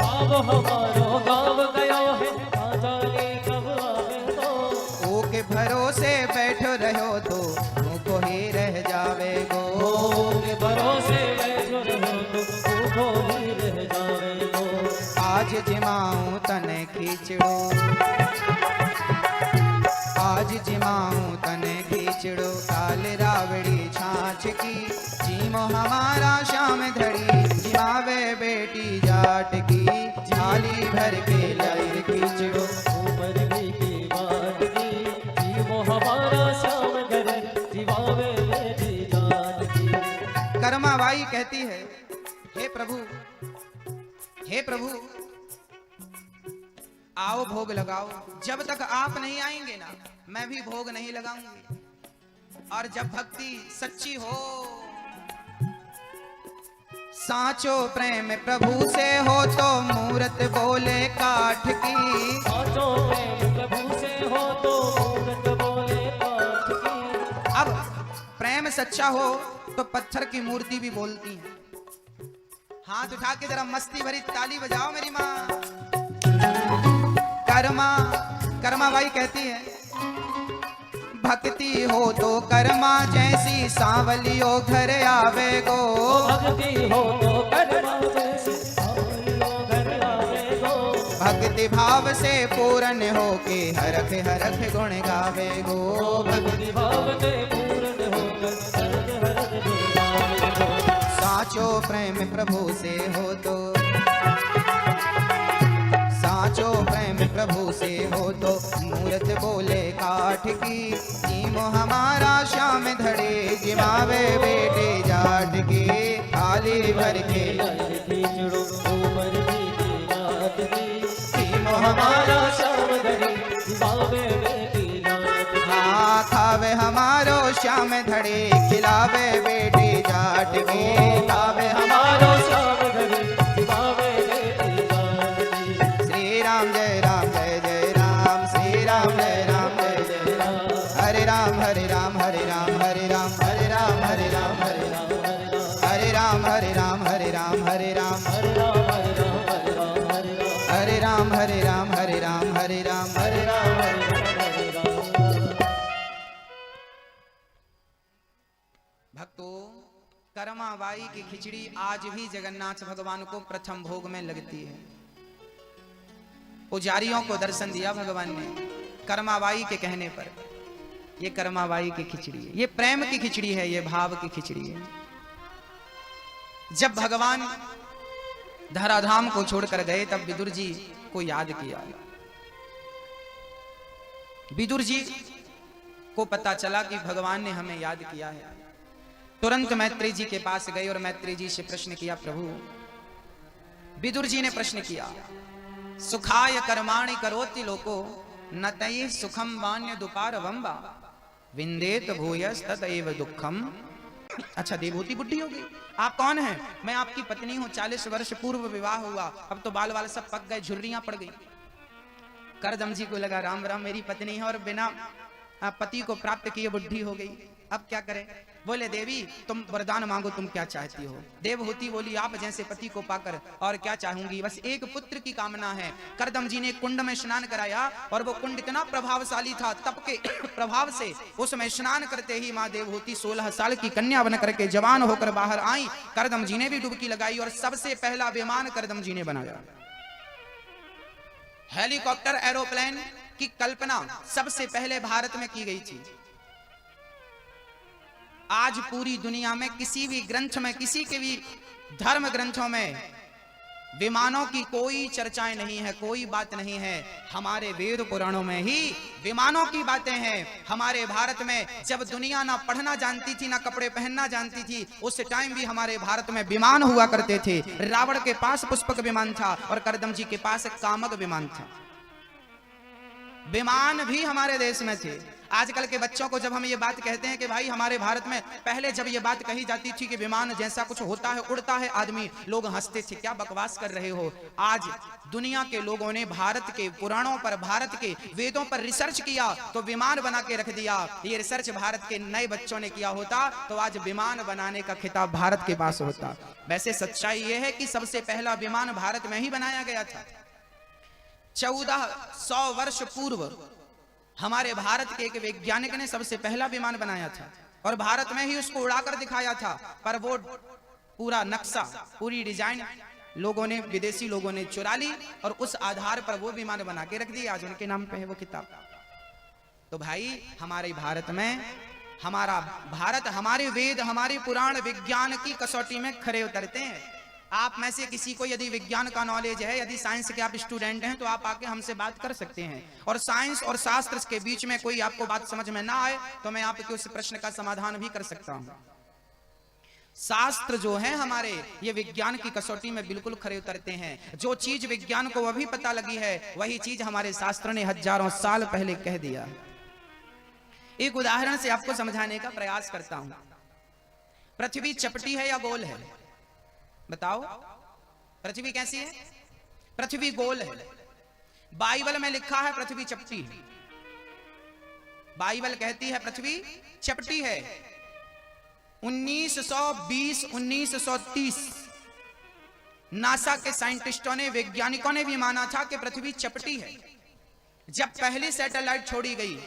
बाबो हमारो गांव गयो है ना जाने कब आवेगो। ओ के भरोसे बैठो रहो तो मुझको ही रह जावेगो। ओ के भरोसे बैठो रहो तो मुझको ही रह जावेगो। आज जिमाऊं तने खींचड़ो, आज जिमाऊं तने खींचड़ो, काल रावड़ी छाछ की जीमो हमारा शाम धड़ी, जिमावे बेटी जाट की झाली भर के लाइर खींचड़ो। ऊपर की बात की जीवो हमारा शाम धड़ी, जिमावे बेटी जाट की। कर्माबाई कहती है, हे प्रभु, हे प्रभु आओ भोग लगाओ। जब तक आप नहीं आएंगे ना मैं भी भोग नहीं लगाऊंगी। और जब भक्ति सच्ची हो, साचो प्रेम प्रभु से हो तो मूरत बोले काठ की। साचो प्रेम प्रभु से हो तो मूरत बोले काठ की। अब प्रेम सच्चा हो तो पत्थर की मूर्ति भी बोलती है। हाथ उठा के जरा मस्ती भरी ताली बजाओ मेरी माँ। कर्माबाई कहती है, भक्ति हो तो कर्मा जैसी सांवलियो घर आवे गो। भक्ति हो तो कर्मा जैसी सांवलियो घर आवे गो। भक्ति भाव से पूर्ण हो के हरख हरख गुण गावे गो। भक्ति भाव से पूर्ण होकर हरख हरख गुण गावे गो। साचो प्रेम प्रभु से हो तो, साचो प्रेम प्रभु से हो तो मूरत बोले काठ की, जीमो हमारा शाम धड़े, जिमावे बेटे जाट की थाली भर के खींचड़ो ऊपर की रात की, जीमो हमारा शाम धड़ी, जिमावे बेटी जाट की। हाँ खावे हमारो शाम धड़े, खिलावे बेटे जाट की, खावे हमारो शाम धड़ी, जिमावे बेटी जाट की। श्री राम जय राम जय जय राम, श्री राम जय राम जय जय राम, हरे राम हरे राम हरे राम हरे राम, हरे राम हरे राम हरे राम, हरे राम हरे राम हरे राम हरे राम, हरे राम हरे राम हरे राम हरे राम, हरे राम हरे राम हरे राम हरे राम, हरे राम हरे राम। भक्तों, कर्माबाई की खिचड़ी आज भी जगन्नाथ भगवान को प्रथम भोग में लगती है। पुजारियों को दर्शन दिया भगवान ने कर्माबाई के कहने पर। ये कर्माबाई की खिचड़ी है, ये प्रेम की खिचड़ी है, ये भाव की खिचड़ी है। जब भगवान धराधाम को छोड़कर गए तब विदुर जी को याद किया। विदुर जी को पता चला कि भगवान ने हमें याद किया है। तुरंत मैत्री जी के पास गए और मैत्री जी से प्रश्न किया, प्रभु। विदुर जी ने प्रश्न किया, सुखाय कर्माणि करोति लोको न तये सुखम वान्य दुपार वंबा विंदेत भूयस तदैव दुखम। अच्छा देवहूति बुढ़ी होगी, आप कौन हैं? मैं आपकी पत्नी हूं, 40 वर्ष पूर्व विवाह हुआ, अब तो बाल वाल सब पक गए, झुर्रियां पड़ गई। करदम जी को लगा राम राम मेरी पत्नी है और बिना पति को प्राप्त किए बुढ़ी हो गई, अब क्या करें? बोले देवी तुम वरदान मांगो, तुम क्या चाहती हो? देवहूति बोली, आप जैसे पति को पाकर और क्या चाहूंगी, बस एक पुत्र की कामना है। करदम जी ने कुंड में स्नान कराया और वो कुंड इतना प्रभावशाली था, तप के प्रभाव से उसमें स्नान करते ही माँ देवहूति 16 साल की कन्या बन करके जवान होकर बाहर आई। करदम जी ने भी डुबकी लगाई और सबसे पहला विमान करदम जी ने बनाया। हेलीकॉप्टर एरोप्लेन की कल्पना सबसे पहले भारत में की गई थी। आज पूरी दुनिया में किसी भी ग्रंथ में, किसी के भी धर्म ग्रंथों में विमानों की कोई चर्चाएं नहीं है, कोई बात नहीं है। हमारे वेद पुराणों में ही विमानों की बातें हैं। हमारे भारत में जब दुनिया ना पढ़ना जानती थी, ना कपड़े पहनना जानती थी, उस टाइम भी हमारे भारत में विमान हुआ करते थे। रावण के पास पुष्पक विमान था और करदम जी के पास एक कामक विमान था। विमान भी हमारे देश में थे। आजकल के बच्चों को जब हम ये बात कहते हैं कि भाई हमारे भारत में पहले जब ये बात कही जाती थी कि विमान जैसा कुछ होता है, उड़ता है आदमी, लोग हंसते थे, क्या बकवास कर रहे हो। आज दुनिया के लोगों ने भारत के पुराणों पर, भारत के वेदों पर रिसर्च किया तो विमान बना के रख दिया। ये रिसर्च भारत के नए बच्चों ने किया होता तो आज विमान बनाने का खिताब भारत के पास होता। वैसे सच्चाई ये है कि सबसे पहला विमान भारत में ही बनाया गया था। 1400 वर्ष पूर्व हमारे भारत के एक वैज्ञानिक ने सबसे पहला विमान बनाया था और भारत में ही उसको उड़ाकर दिखाया था। पर वो पूरा नक्शा, पूरी डिजाइन लोगों ने, विदेशी लोगों ने चुरा ली और उस आधार पर वो विमान बना के रख दिया। आज उनके नाम पे है वो किताब। तो भाई हमारे भारत में, हमारा भारत, हमारे वेद, हमारे पुराण विज्ञान की कसौटी में खरे उतरते हैं। आप में से किसी को यदि विज्ञान का नॉलेज है, यदि साइंस के आप स्टूडेंट हैं, तो आप आके हमसे बात कर सकते हैं। और साइंस और शास्त्र के बीच में कोई आपको बात समझ में ना आए तो मैं आपके उस प्रश्न का समाधान भी कर सकता हूं। शास्त्र जो है हमारे, ये विज्ञान की कसौटी में बिल्कुल खरे उतरते हैं। जो चीज विज्ञान को अभी पता लगी है, वही चीज हमारे शास्त्र ने हजारों साल पहले कह दिया। एक उदाहरण से आपको समझाने का प्रयास करता हूं। पृथ्वी चपटी है या गोल है? बताओ, पृथ्वी कैसी है? पृथ्वी गोल है। बाइबल में लिखा है पृथ्वी चपटी है। बाइबल कहती है पृथ्वी चपटी है। 1920, 1930 नासा के साइंटिस्टों ने, वैज्ञानिकों ने भी माना था कि पृथ्वी चपटी है। जब पहली सैटेलाइट छोड़ी गई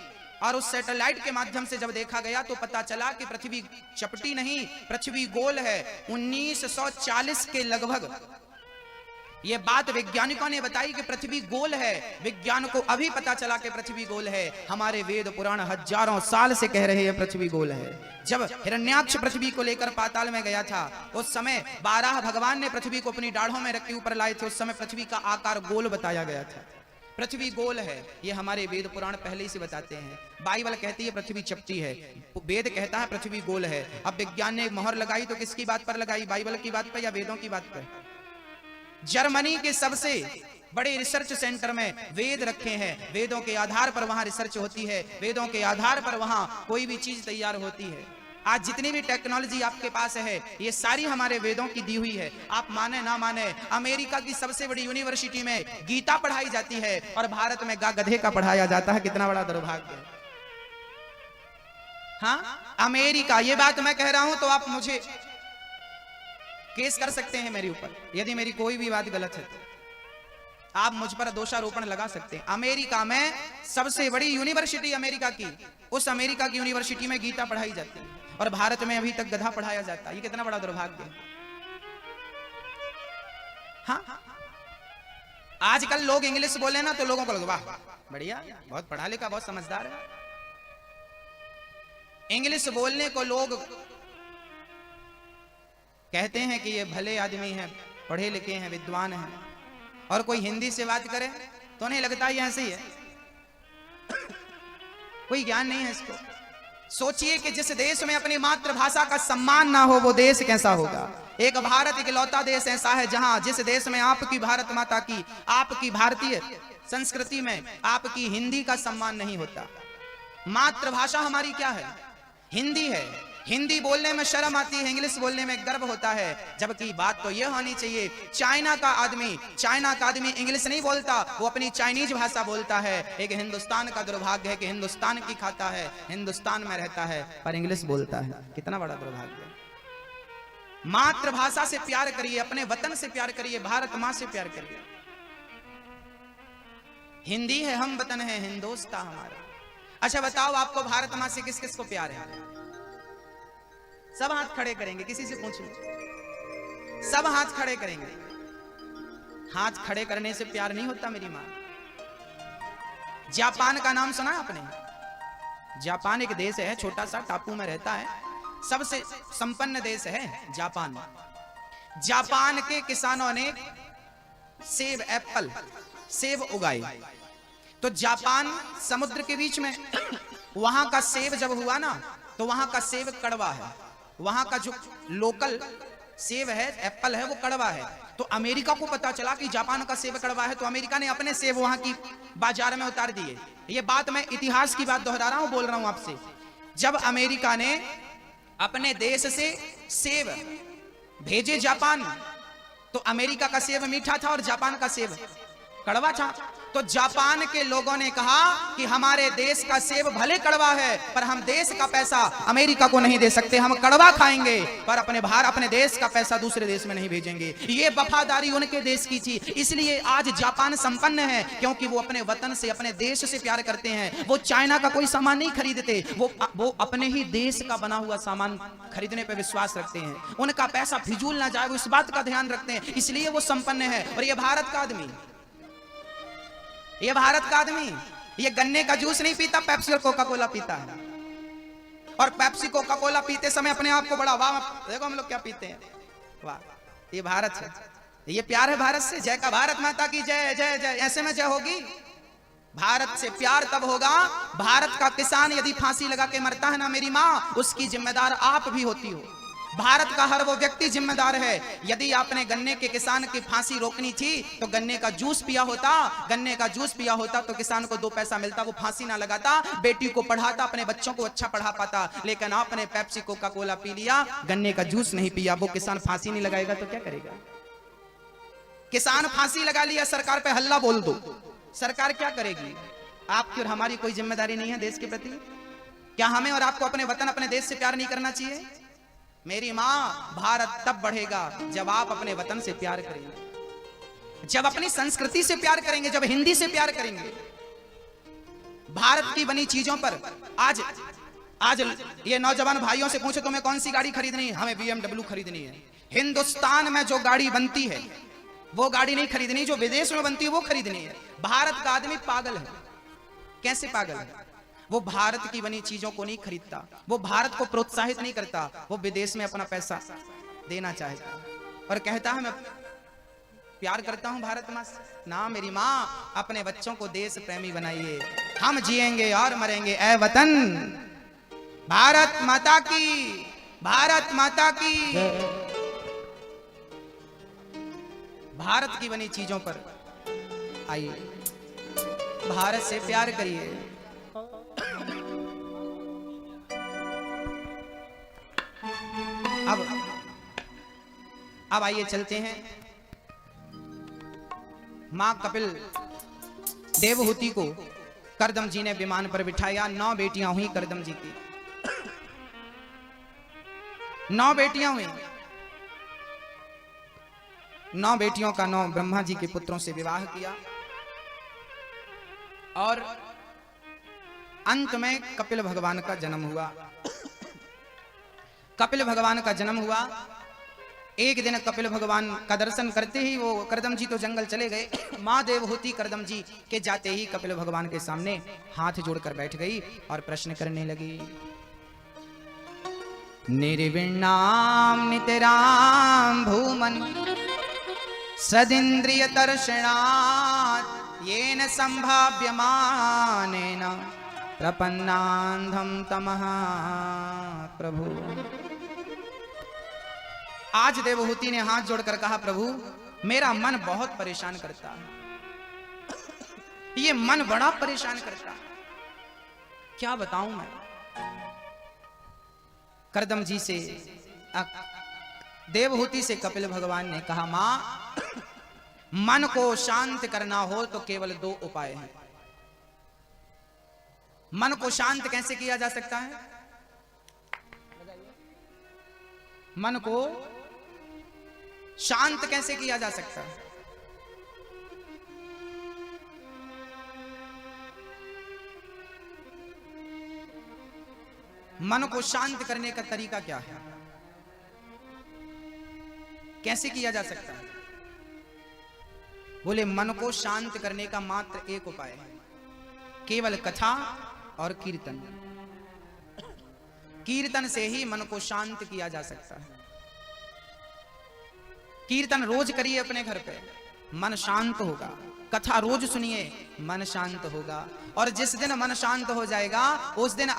और उस सैटेलाइट के माध्यम से जब देखा गया तो पता चला कि पृथ्वी चपटी नहीं, पृथ्वी गोल है। 1940 के लगभग यह बात वैज्ञानिकों ने बताई कि पृथ्वी गोल है। विज्ञान को अभी पता चला कि पृथ्वी गोल है। हमारे वेद पुराण हजारों साल से कह रहे हैं पृथ्वी गोल है। जब हिरण्याक्ष पृथ्वी को लेकर पाताल में गया था, उस समय 12 भगवान ने पृथ्वी को अपनी डाढ़ों में रख के ऊपर लाए थे। उस समय पृथ्वी का आकार गोल बताया गया था। पृथ्वी गोल है, ये हमारे वेद पुराण पहले ही से बताते हैं। बाइबल कहती है पृथ्वी चपटी है, वेद कहता है पृथ्वी गोल है। अब विज्ञान ने मोहर लगाई तो किसकी बात पर लगाई? बाइबल की बात पर या वेदों की बात पर? जर्मनी के सबसे बड़े रिसर्च सेंटर में वेद रखे हैं। वेदों के आधार पर वहां रिसर्च होती है, वेदों के आधार पर वहां कोई भी चीज तैयार होती है। आज जितनी भी टेक्नोलॉजी आपके पास है, ये सारी हमारे वेदों की दी हुई है। आप माने ना माने, अमेरिका की सबसे बड़ी यूनिवर्सिटी में गीता पढ़ाई जाती है और भारत में गधे का पढ़ाया जाता है। कितना बड़ा दुर्भाग्य है। हाँ, अमेरिका, ये बात मैं कह रहा हूं तो आप मुझे केस कर सकते हैं मेरे ऊपर। यदि मेरी कोई भी बात गलत है तो आप मुझ पर दोषारोपण लगा सकते हैं। अमेरिका में सबसे बड़ी यूनिवर्सिटी अमेरिका की, उस अमेरिका की यूनिवर्सिटी में गीता पढ़ाई जाती है और भारत में अभी तक गधा पढ़ाया जाता है। ये कितना बड़ा दुर्भाग्य है। हाँ, आजकल लोग इंग्लिश बोले ना तो लोगों को लगा वाह बढ़िया, बहुत पढ़ा लिखा, बहुत समझदार है। इंग्लिश बोलने को लोग कहते हैं कि ये भले आदमी हैं, पढ़े लिखे हैं, विद्वान हैं, और कोई हिंदी से बात करे तो नहीं लगता ये ऐसे ही है, कोई ज्ञान नहीं है इसको। सोचिए कि जिस देश में अपनी मातृभाषा का सम्मान ना हो वो देश कैसा होगा। एक भारत इकलौता देश ऐसा है जहां, जिस देश में आपकी भारत माता की, आपकी भारतीय संस्कृति में आपकी हिंदी का सम्मान नहीं होता। मातृभाषा हमारी क्या है? हिंदी है। हिंदी बोलने में शर्म आती है, इंग्लिश बोलने में गर्व होता है। जबकि बात तो यह होनी चाहिए, चाइना का आदमी इंग्लिश नहीं बोलता, वो अपनी चाइनीज भाषा बोलता है। एक हिंदुस्तान का दुर्भाग्य है कि हिंदुस्तान की खाता है, हिंदुस्तान में रहता है, पर इंग्लिश बोलता है। कितना बड़ा दुर्भाग्य है। मातृभाषा से प्यार करिए, अपने वतन से प्यार करिए, भारत माँ से प्यार करिए। हिंदी है, हम वतन है, हिंदुस्तान हमारा। अच्छा बताओ, आपको भारत माँ से किस किस को प्यार है? सब हाथ खड़े करेंगे, किसी से पूछ लो, सब हाथ खड़े करेंगे। हाथ खड़े करने से प्यार नहीं होता मेरी मां। जापान का नाम सुना आपने? जापान एक देश है, छोटा सा टापू में रहता है, सबसे संपन्न देश है जापान। जापान के किसानों ने सेब, एप्पल, सेब उगाए। तो जापान समुद्र के बीच में, वहां का सेब जब हुआ ना, तो वहां का सेब कड़वा है। वहां का जो लोकल सेब है, एप्पल है, वो कड़वा है। तो अमेरिका को पता चला कि जापान का सेब कड़वा है, तो अमेरिका ने अपने सेब वहां की बाजार में उतार दिए। ये बात मैं इतिहास की बात दोहरा रहा हूं, बोल रहा हूं आपसे। जब अमेरिका ने अपने देश से सेब भेजे जापान, तो अमेरिका का सेब मीठा था और जापान का सेब कड़वा था। तो जापान के लोगों ने कहा कि हमारे देश का सेब भले कड़वा है, पर हम देश का पैसा अमेरिका को नहीं दे सकते, हम कड़वा खाएंगे, पर अपने देश का पैसा दूसरे देश में नहीं भेजेंगे। ये वफादारी उनके देश की थी। इसलिए आज जापान संपन्न है, क्योंकि वो अपने वतन से, अपने देश से प्यार करते हैं। वो चाइना का कोई सामान नहीं खरीदते, वो अपने ही देश का बना हुआ सामान खरीदने पर विश्वास रखते हैं। उनका पैसा फिजूल ना जाए, वो इस बात का ध्यान रखते हैं, इसलिए वो संपन्न है। और ये भारत का आदमी, ये भारत का आदमी, ये गन्ने का जूस नहीं पीता, पेप्सी और कोका कोला पीता है। और पेप्सी कोका कोला पीते समय अपने आप को बड़ा वाह, देखो हम लोग क्या पीते हैं, वाह, ये भारत है, ये प्यार है भारत से। जय का भारत माता की जय, जय जय, ऐसे में जय होगी। भारत से प्यार तब होगा, भारत का किसान यदि फांसी लगा के मरता है ना मेरी माँ, उसकी जिम्मेदार आप भी होती हो। भारत का हर वो व्यक्ति जिम्मेदार है। यदि आपने गन्ने के किसान की फांसी रोकनी थी, तो गन्ने का जूस पिया होता, गन्ने का जूस पिया होता तो किसान को 2 पैसा मिलता, वो फांसी ना लगाता, बेटी को पढ़ाता, अपने बच्चों को अच्छा पढ़ा पाता। लेकिन आपने पेप्सी कोका कोला पी लिया, गन्ने का जूस नहीं पिया। वो किसान फांसी नहीं लगाएगा तो क्या करेगा? किसान फांसी लगा लिया, सरकार पे हल्ला बोल दो, सरकार क्या करेगी? आपकी और हमारी कोई जिम्मेदारी नहीं है देश के प्रति? क्या हमें और आपको अपने वतन, अपने देश से प्यार नहीं करना चाहिए? मेरी माँ, भारत तब बढ़ेगा जब आप अपने वतन से प्यार करेंगे, जब अपनी संस्कृति से प्यार करेंगे, जब हिंदी से प्यार करेंगे। भारत की बनी चीजों पर आज ये नौजवान भाइयों से पूछो तुम्हें कौन सी गाड़ी खरीदनी है? हमें BMW खरीदनी है। हिंदुस्तान में जो गाड़ी बनती है वो गाड़ी नहीं खरीदनी, जो विदेश में बनती है वो खरीदनी है। भारत का आदमी पागल है। कैसे पागल है? वो भारत की बनी चीजों को नहीं खरीदता, वो भारत को प्रोत्साहित नहीं करता, वो विदेश में अपना पैसा देना चाहता और कहता है मैं प्यार करता हूं भारत माँ से। ना मेरी माँ, अपने बच्चों को देश प्रेमी बनाइए, हम जिएंगे और मरेंगे ऐ वतन। भारत माता की, भारत माता की। भारत की बनी चीजों पर आइए, भारत से प्यार करिए। अब आइए चलते हैं। मां कपिल देवहूति को करदम जी ने विमान पर बिठाया। 9 बेटियां हुई करदम जी की, 9 बेटियां हुई। 9 बेटियों का 9 ब्रह्मा जी के पुत्रों से विवाह किया और अंत में कपिल भगवान का जन्म हुआ। कपिल भगवान का जन्म हुआ। एक दिन कपिल भगवान का दर्शन करते ही वो करदम जी तो जंगल चले गए। मां देवहूति करदम जी के जाते ही कपिल भगवान के सामने हाथ जोड़कर बैठ गई और प्रश्न करने लगी। निर्विणाम नितराम भूमन सदिंद्रिय दर्शनात् येन संभाव्यमानेन प्रपन्नांधम तमः प्रभु। आज देवहूति ने हाथ जोड़कर कहा, प्रभु मेरा मन बहुत परेशान करता है, ये मन बड़ा परेशान करता है, क्या बताऊं मैं। करदम जी से, देवहूति से कपिल भगवान ने कहा, मां मन को शांत करना हो तो केवल 2 उपाय हैं। मन को शांत कैसे किया जा सकता है? मन को शांत कैसे किया जा सकता है? मन को शांत करने का तरीका क्या है? कैसे किया जा सकता है? बोले मन को शांत करने का मात्र एक उपाय है, केवल कथा और कीर्तन। कीर्तन से ही मन को शांत किया जा सकता है। कीर्तन रोज करिए अपने घर पे, मन शांत होगा। कथा रोज सुनिए, मन शांत होगा। और जिस दिन मन शांत हो जाएगा उस दिन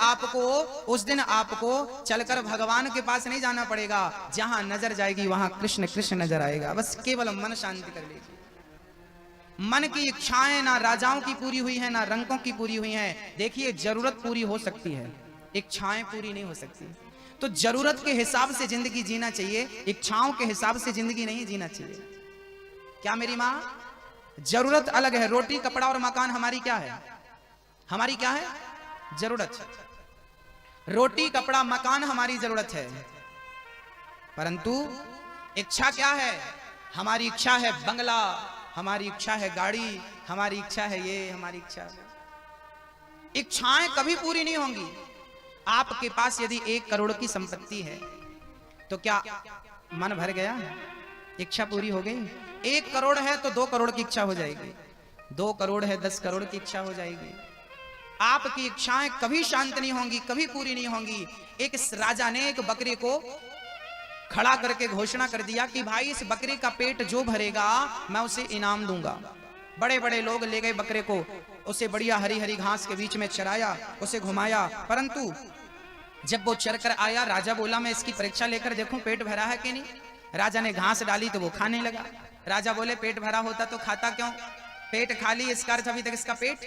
आपको चलकर भगवान के पास नहीं जाना पड़ेगा। जहां नजर जाएगी वहां कृष्ण कृष्ण नजर आएगा। बस केवल मन शांति कर लीजिए। मन की इच्छाएं ना राजाओं की पूरी हुई है ना रंकों की पूरी हुई है। देखिए, जरूरत पूरी हो सकती है, इच्छाएं पूरी नहीं हो सकती। तो जरूरत के हिसाब से जिंदगी जीना चाहिए, इच्छाओं के हिसाब से जिंदगी नहीं जीना चाहिए। क्या मेरी माँ? जरूरत अलग है। रोटी कपड़ा और मकान हमारी क्या है? हमारी क्या है? जरूरत। रोटी कपड़ा मकान हमारी जरूरत है, परंतु इच्छा क्या है? हमारी इच्छा है बंगला, हमारी इच्छा है गाड़ी, हमारी इच्छा है ये, हमारी इच्छा है। इच्छाएं कभी पूरी नहीं होंगी। आपके पास यदि 1 करोड़ की संपत्ति है तो क्या मन भर गया? इच्छा पूरी हो गई? 1 करोड़ है तो 2 करोड़ की इच्छा हो जाएगी, 2 करोड़ है 10 करोड़ की इच्छा हो जाएगी। आपकी इच्छाएं कभी शांत नहीं होंगी, कभी पूरी नहीं होंगी। एक राजा ने एक बकरे को खड़ा करके घोषणा कर दिया कि भाई इस बकरे का पेट जो भरेगा मैं उसे इनाम दूंगा। बड़े बड़े लोग ले गए बकरे को, उसे बढ़िया हरी हरी घास के बीच में चराया, उसे घुमाया, परंतु जब वो चर कर आया, राजा बोला मैं इसकी परीक्षा लेकर देखूं पेट भरा है कि नहीं। राजा ने घास डाली तो वो खाने लगा। राजा बोले पेट भरा होता तो खाता क्यों? पेट खाली, इसका अर्थ अभी तक इसका पेट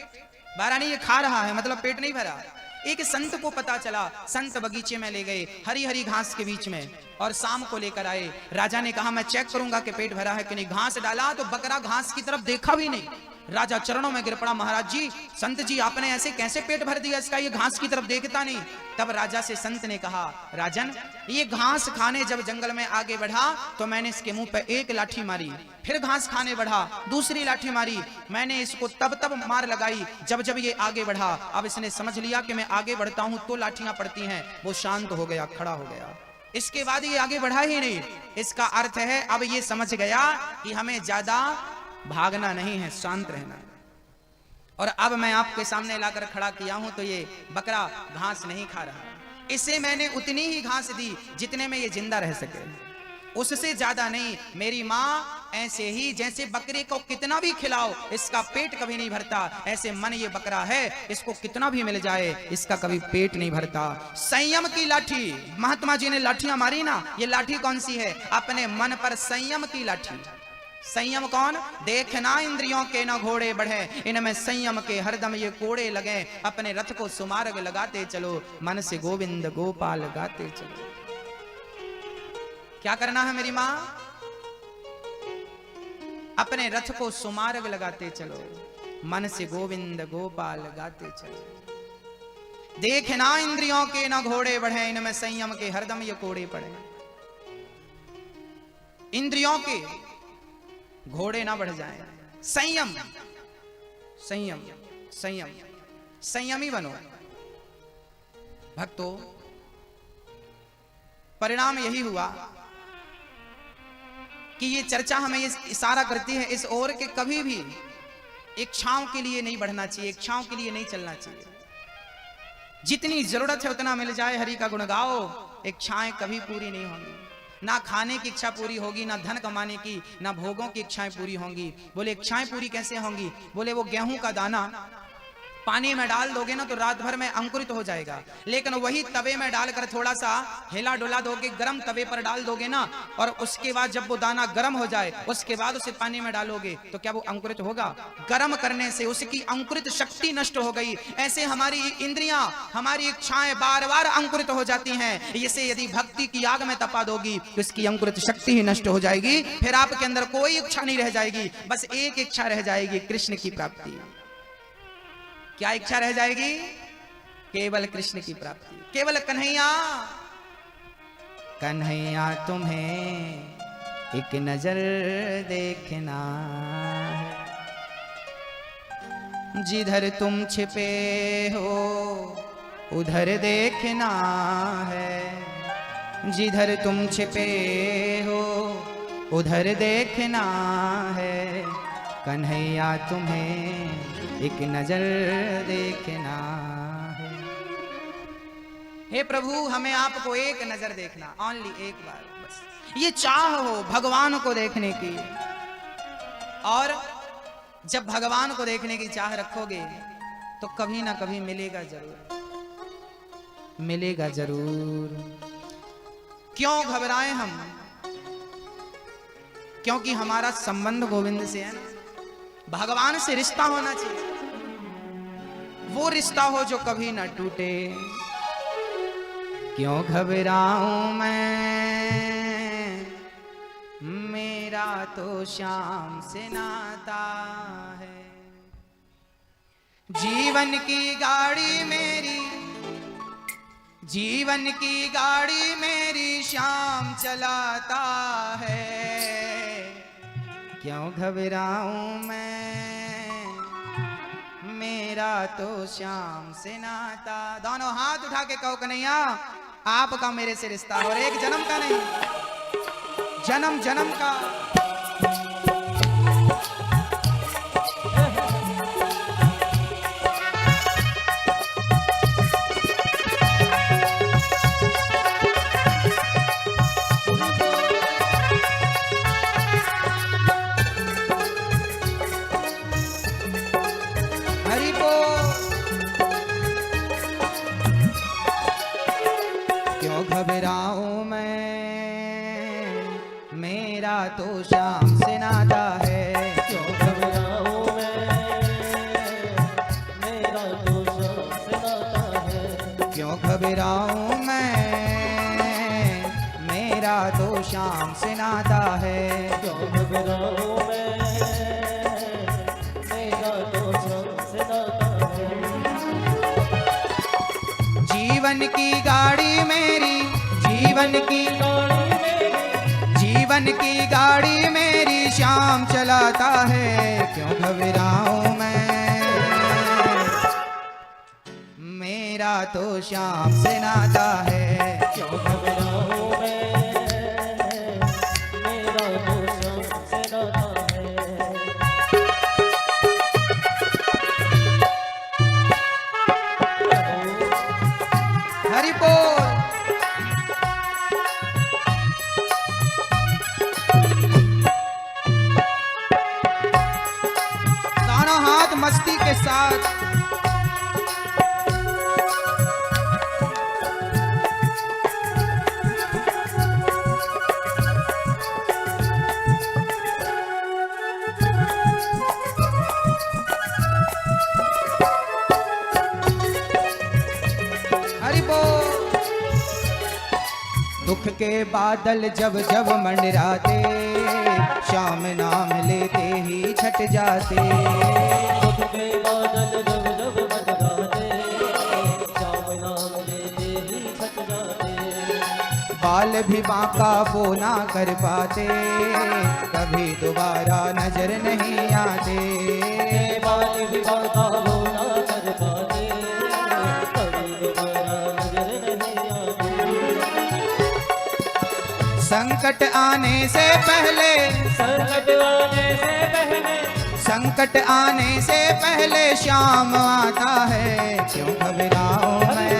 भरा नहीं, ये खा रहा है मतलब पेट नहीं भरा। एक संत को पता चला, संत बगीचे में ले गए हरी हरी घास के बीच में और शाम को लेकर आए। राजा ने कहा मैं चेक करूंगा कि पेट भरा है कि नहीं। घास डाला तो बकरा घास की तरफ देखा भी नहीं। राजा चरणों में गिर पड़ा, महाराज जी, संत जी आपने ऐसे कैसे पेट भर दिया इसका, ये घास की तरफ देखता नहीं। तब राजा से संत ने कहा, राजन ये घास खाने जब जंगल में आगे बढ़ा तो मैंने इसके मुंह पे 1 लाठी मारी, फिर घास खाने बढ़ा, दूसरी लाठी मारी, मैंने इसको तब मार लगाई जब ये आगे बढ़ा। अब इसने समझ लिया कि मैं आगे बढ़ता हूं तो लाठियां पड़ती हैं। वो शांत हो गया, खड़ा हो गया। इसके बाद ये आगे बढ़ा ही नहीं। इसका अर्थ है अब ये समझ गया कि हमें ज्यादा भागना नहीं है, शांत रहना। और अब मैं आपके सामने लाकर खड़ा किया हूं तो ये बकरा घास नहीं खा रहा, इसे मैंने उतनी ही घास दी जितने में ये जिंदा रह सके, उससे ज्यादा नहीं। मेरी माँ ऐसे ही जैसे बकरे को कितना भी खिलाओ इसका पेट कभी नहीं भरता, ऐसे मन ये बकरा है, इसको कितना भी मिल जाए इसका कभी पेट नहीं भरता। संयम की लाठी, महात्मा जी ने लाठियां मारी ना, ये लाठी कौन सी है? अपने मन पर संयम की लाठी। संयम कौन? देखना इंद्रियों के न घोड़े बढ़े, इनमें संयम के हरदम ये कोड़े लगे। अपने रथ को सुमार्ग लगाते चलो, मन से गोविंद गोपाल गाते चलो। क्या करना है मेरी माँ? अपने रथ को सुमार्ग लगाते चलो, मन से गोविंद गोपाल गाते चलो। देखना इंद्रियों के न घोड़े बढ़े, इनमें संयम के हरदम ये कोड़े पड़े। इंद्रियों के घोड़े ना बढ़ जाएं। संयम संयम संयम संयमी बनो भक्तों। परिणाम यही हुआ कि ये चर्चा हमें ये इशारा करती है इस ओर के कभी भी इच्छाओं के लिए नहीं बढ़ना चाहिए, इच्छाओं के लिए नहीं चलना चाहिए। जितनी जरूरत है उतना मिल जाए, हरि का गुण गाओ, इच्छाएं कभी पूरी नहीं होंगी। ना खाने की इच्छा पूरी होगी, ना धन कमाने की, ना भोगों की इच्छाएं पूरी होंगी। बोले इच्छाएं पूरी कैसे होंगी? बोले वो गेहूं का दाना पानी में डाल दोगे ना तो रात भर में अंकुरित हो जाएगा, लेकिन वही तवे में डालकर थोड़ा सा हिला डुला दोगे, गर्म तवे पर डाल दोगे ना, और उसके बाद जब वो दाना गर्म हो जाए उसके बाद उसे पानी में डालोगे तो क्या वो अंकुरित होगा? गर्म करने से उसकी अंकुरित शक्ति नष्ट हो गई। ऐसे हमारी इंद्रियां, हमारी इच्छाएं बार बार अंकुरित हो जाती हैं। इसे यदि भक्ति की आग में तपा दोगी तो इसकी अंकुरित शक्ति ही नष्ट हो जाएगी, फिर आपके अंदर कोई इच्छा नहीं रह जाएगी, बस एक इच्छा रह जाएगी, कृष्ण की प्राप्ति। क्या इच्छा रह जाएगी? केवल कृष्ण की प्राप्ति, केवल कन्हैया। कन्हैया तुम्हें एक नजर देखना है, जिधर तुम छिपे हो उधर देखना है, जिधर तुम छिपे हो उधर देखना है। कन्हैया तुम्हें एक नजर देखना है। हे प्रभु हमें आपको एक नजर देखना, ओनली एक बार बस। ये चाह हो भगवान को देखने की, और जब भगवान को देखने की चाह रखोगे तो कभी ना कभी मिलेगा जरूर, मिलेगा जरूर। क्यों घबराएं हम? क्योंकि हमारा संबंध गोविंद से है ना, भगवान से रिश्ता होना चाहिए, वो रिश्ता हो जो कभी ना टूटे। क्यों घबराऊं मैं, मेरा तो श्याम से नाता है। जीवन की गाड़ी मेरी, जीवन की गाड़ी मेरी श्याम चलाता है। क्यों घबराऊं मैं, मेरा तो श्याम से नाता। दोनों हाथ उठा के कहो कन्हैया आपका मेरे से रिश्ता, और एक जन्म का नहीं, जन्म जन्म का। हरि बोल। क्यों घबराऊं मैं, मेरा तो श्याम से नाता है। क्यों घबराऊं मैं, मेरा तो श्याम से नाता है। क्यों घबराऊं मैं, मेरा तो श्याम से नाता है। क्यों घबराऊं मैं, मेरा तो श्याम से नाता है। जीवन की गाड़ी मेरी, जीवन की, जीवन की गाड़ी मेरी श्याम चलाता है। क्यों घबराऊं मैं, मेरा तो श्याम से नाता है। क्यों घबराऊं मैं, मेरा तो श्याम से नाता है। हरि बोल। दोनों हाथ मस्ती के साथ। हरि बोल। दुख के बादल जब जब मंडराते, श्याम नाम लेते ही छट जाते। दुख के बादल जब जब मंडराते, श्याम नाम लेते ही छट जाते। बाल भी बांका वो ना कर पाते, कभी दोबारा नजर नहीं आते। बाल भी बांका वो ना कर पाते, कभी दोबारा नजर नहीं आते। संकट आने से पहले, संकट आने से पहले, संकट आने से पहले श्याम आता है। क्यों घबराऊं मैं,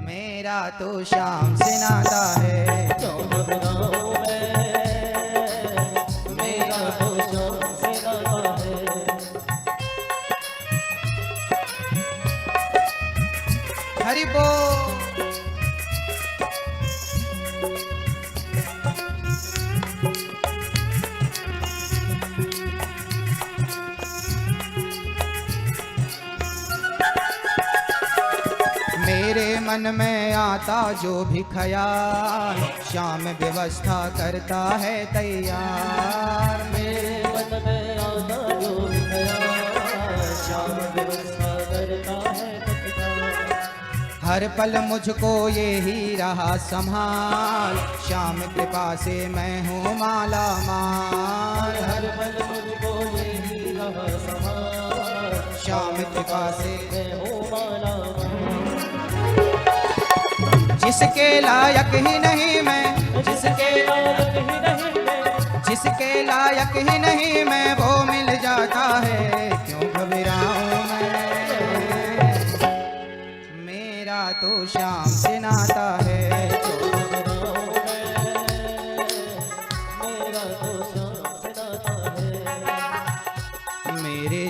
मेरा तो श्याम से नाता है। क्यों घबराऊं मैं, मेरा तो श्याम से नाता है। हरि बोल। मेरे मन में आता जो भी ख्याल, श्याम व्यवस्था करता है तैयार। मेरे मन में आता जो भी ख्याल, श्याम व्यवस्था करता है तत्काल। हर पल मुझको ये ही रहा संभाल, श्याम कृपा से मैं हूँ माला माल। हर पल मुझको ये ही रहा संभाल, श्याम कृपा से मैं हूँ माला माल। जिसके लायक ही नहीं मैं, जिसके लायक ही नहीं मैं, जिसके लायक ही नहीं मैं, वो मिल जाता है। क्यों घबराऊं मैं, मेरा तो श्याम से नाता है। क्यों घबराऊं मैं, मेरा तो श्याम से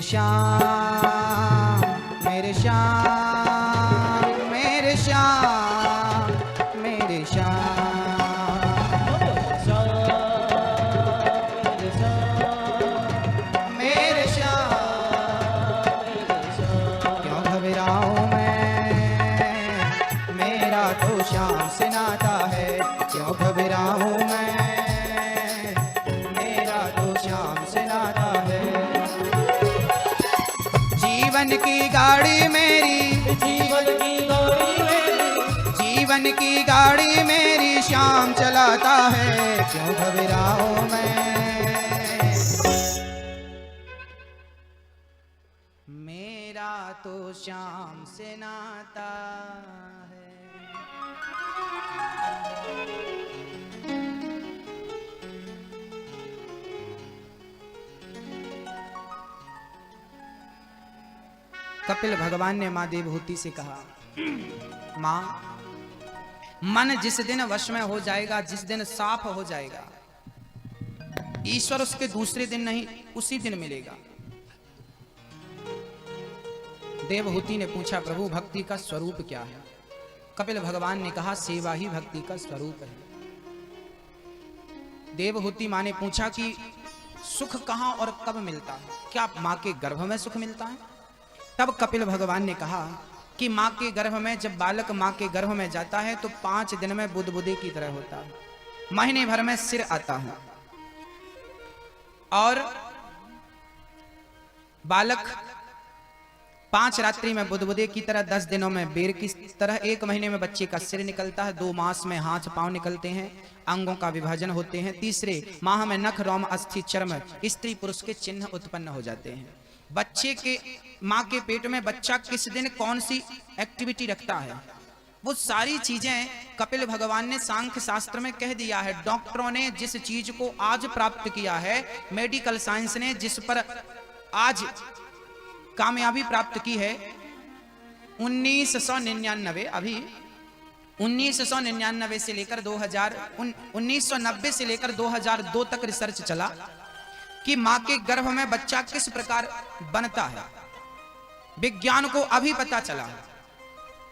श्याम मेरे श्याम मेरे श्याम मेरे श्याम मेरे श्याम क्यों घबराऊं मैं, मेरा तो श्याम से नाता है। क्यों घबराऊं मैं, मेरा तो श्याम से नाता है। जीवन की गाड़ी मेरी, जीवन की गाड़ी मेरी श्याम चलाता है। क्यों घबराऊं मैं, मेरा तो श्याम से नाता है। कपिल भगवान ने मां देवहूति से कहा, मां, मन जिस दिन वश में हो जाएगा, जिस दिन साफ हो जाएगा, ईश्वर उसके दूसरे दिन नहीं उसी दिन मिलेगा। देवहूति ने पूछा, प्रभु भक्ति का स्वरूप क्या है? कपिल भगवान ने कहा, सेवा ही भक्ति का स्वरूप है। देवहूति मां ने पूछा कि सुख कहां और कब मिलता है? क्या मां के गर्भ में सुख मिलता है? तब कपिल भगवान ने कहा कि मां के गर्भ में, जब बालक मां के गर्भ में जाता है तो 5 दिन में बुदबुदे की तरह होता है, महीने भर में सिर आता है, और बालक 5 रात्रि में बुदबुदे की तरह, 10 दिनों में बेर की तरह, 1 महीने में बच्चे का सिर निकलता है, 2 मास में हाथ पांव निकलते हैं, अंगों का विभाजन होते हैं, 3रे माह में नख रोम अस्थि चर्म स्त्री पुरुष के चिन्ह उत्पन्न हो जाते हैं। बच्चे के मां के पेट में बच्चा किस दिन कौन सी एक्टिविटी रखता है, वो सारी चीजें कपिल भगवान ने सांख्य शास्त्र में कह दिया है। डॉक्टरों ने जिस चीज को आज प्राप्त किया है, मेडिकल साइंस ने जिस पर आज कामयाबी प्राप्त की है, 1999 अभी 1999 से लेकर 1990 से लेकर 2002 तक रिसर्च चला कि मां के गर्भ में बच्चा किस प्रकार बनता है। विज्ञान को अभी पता चला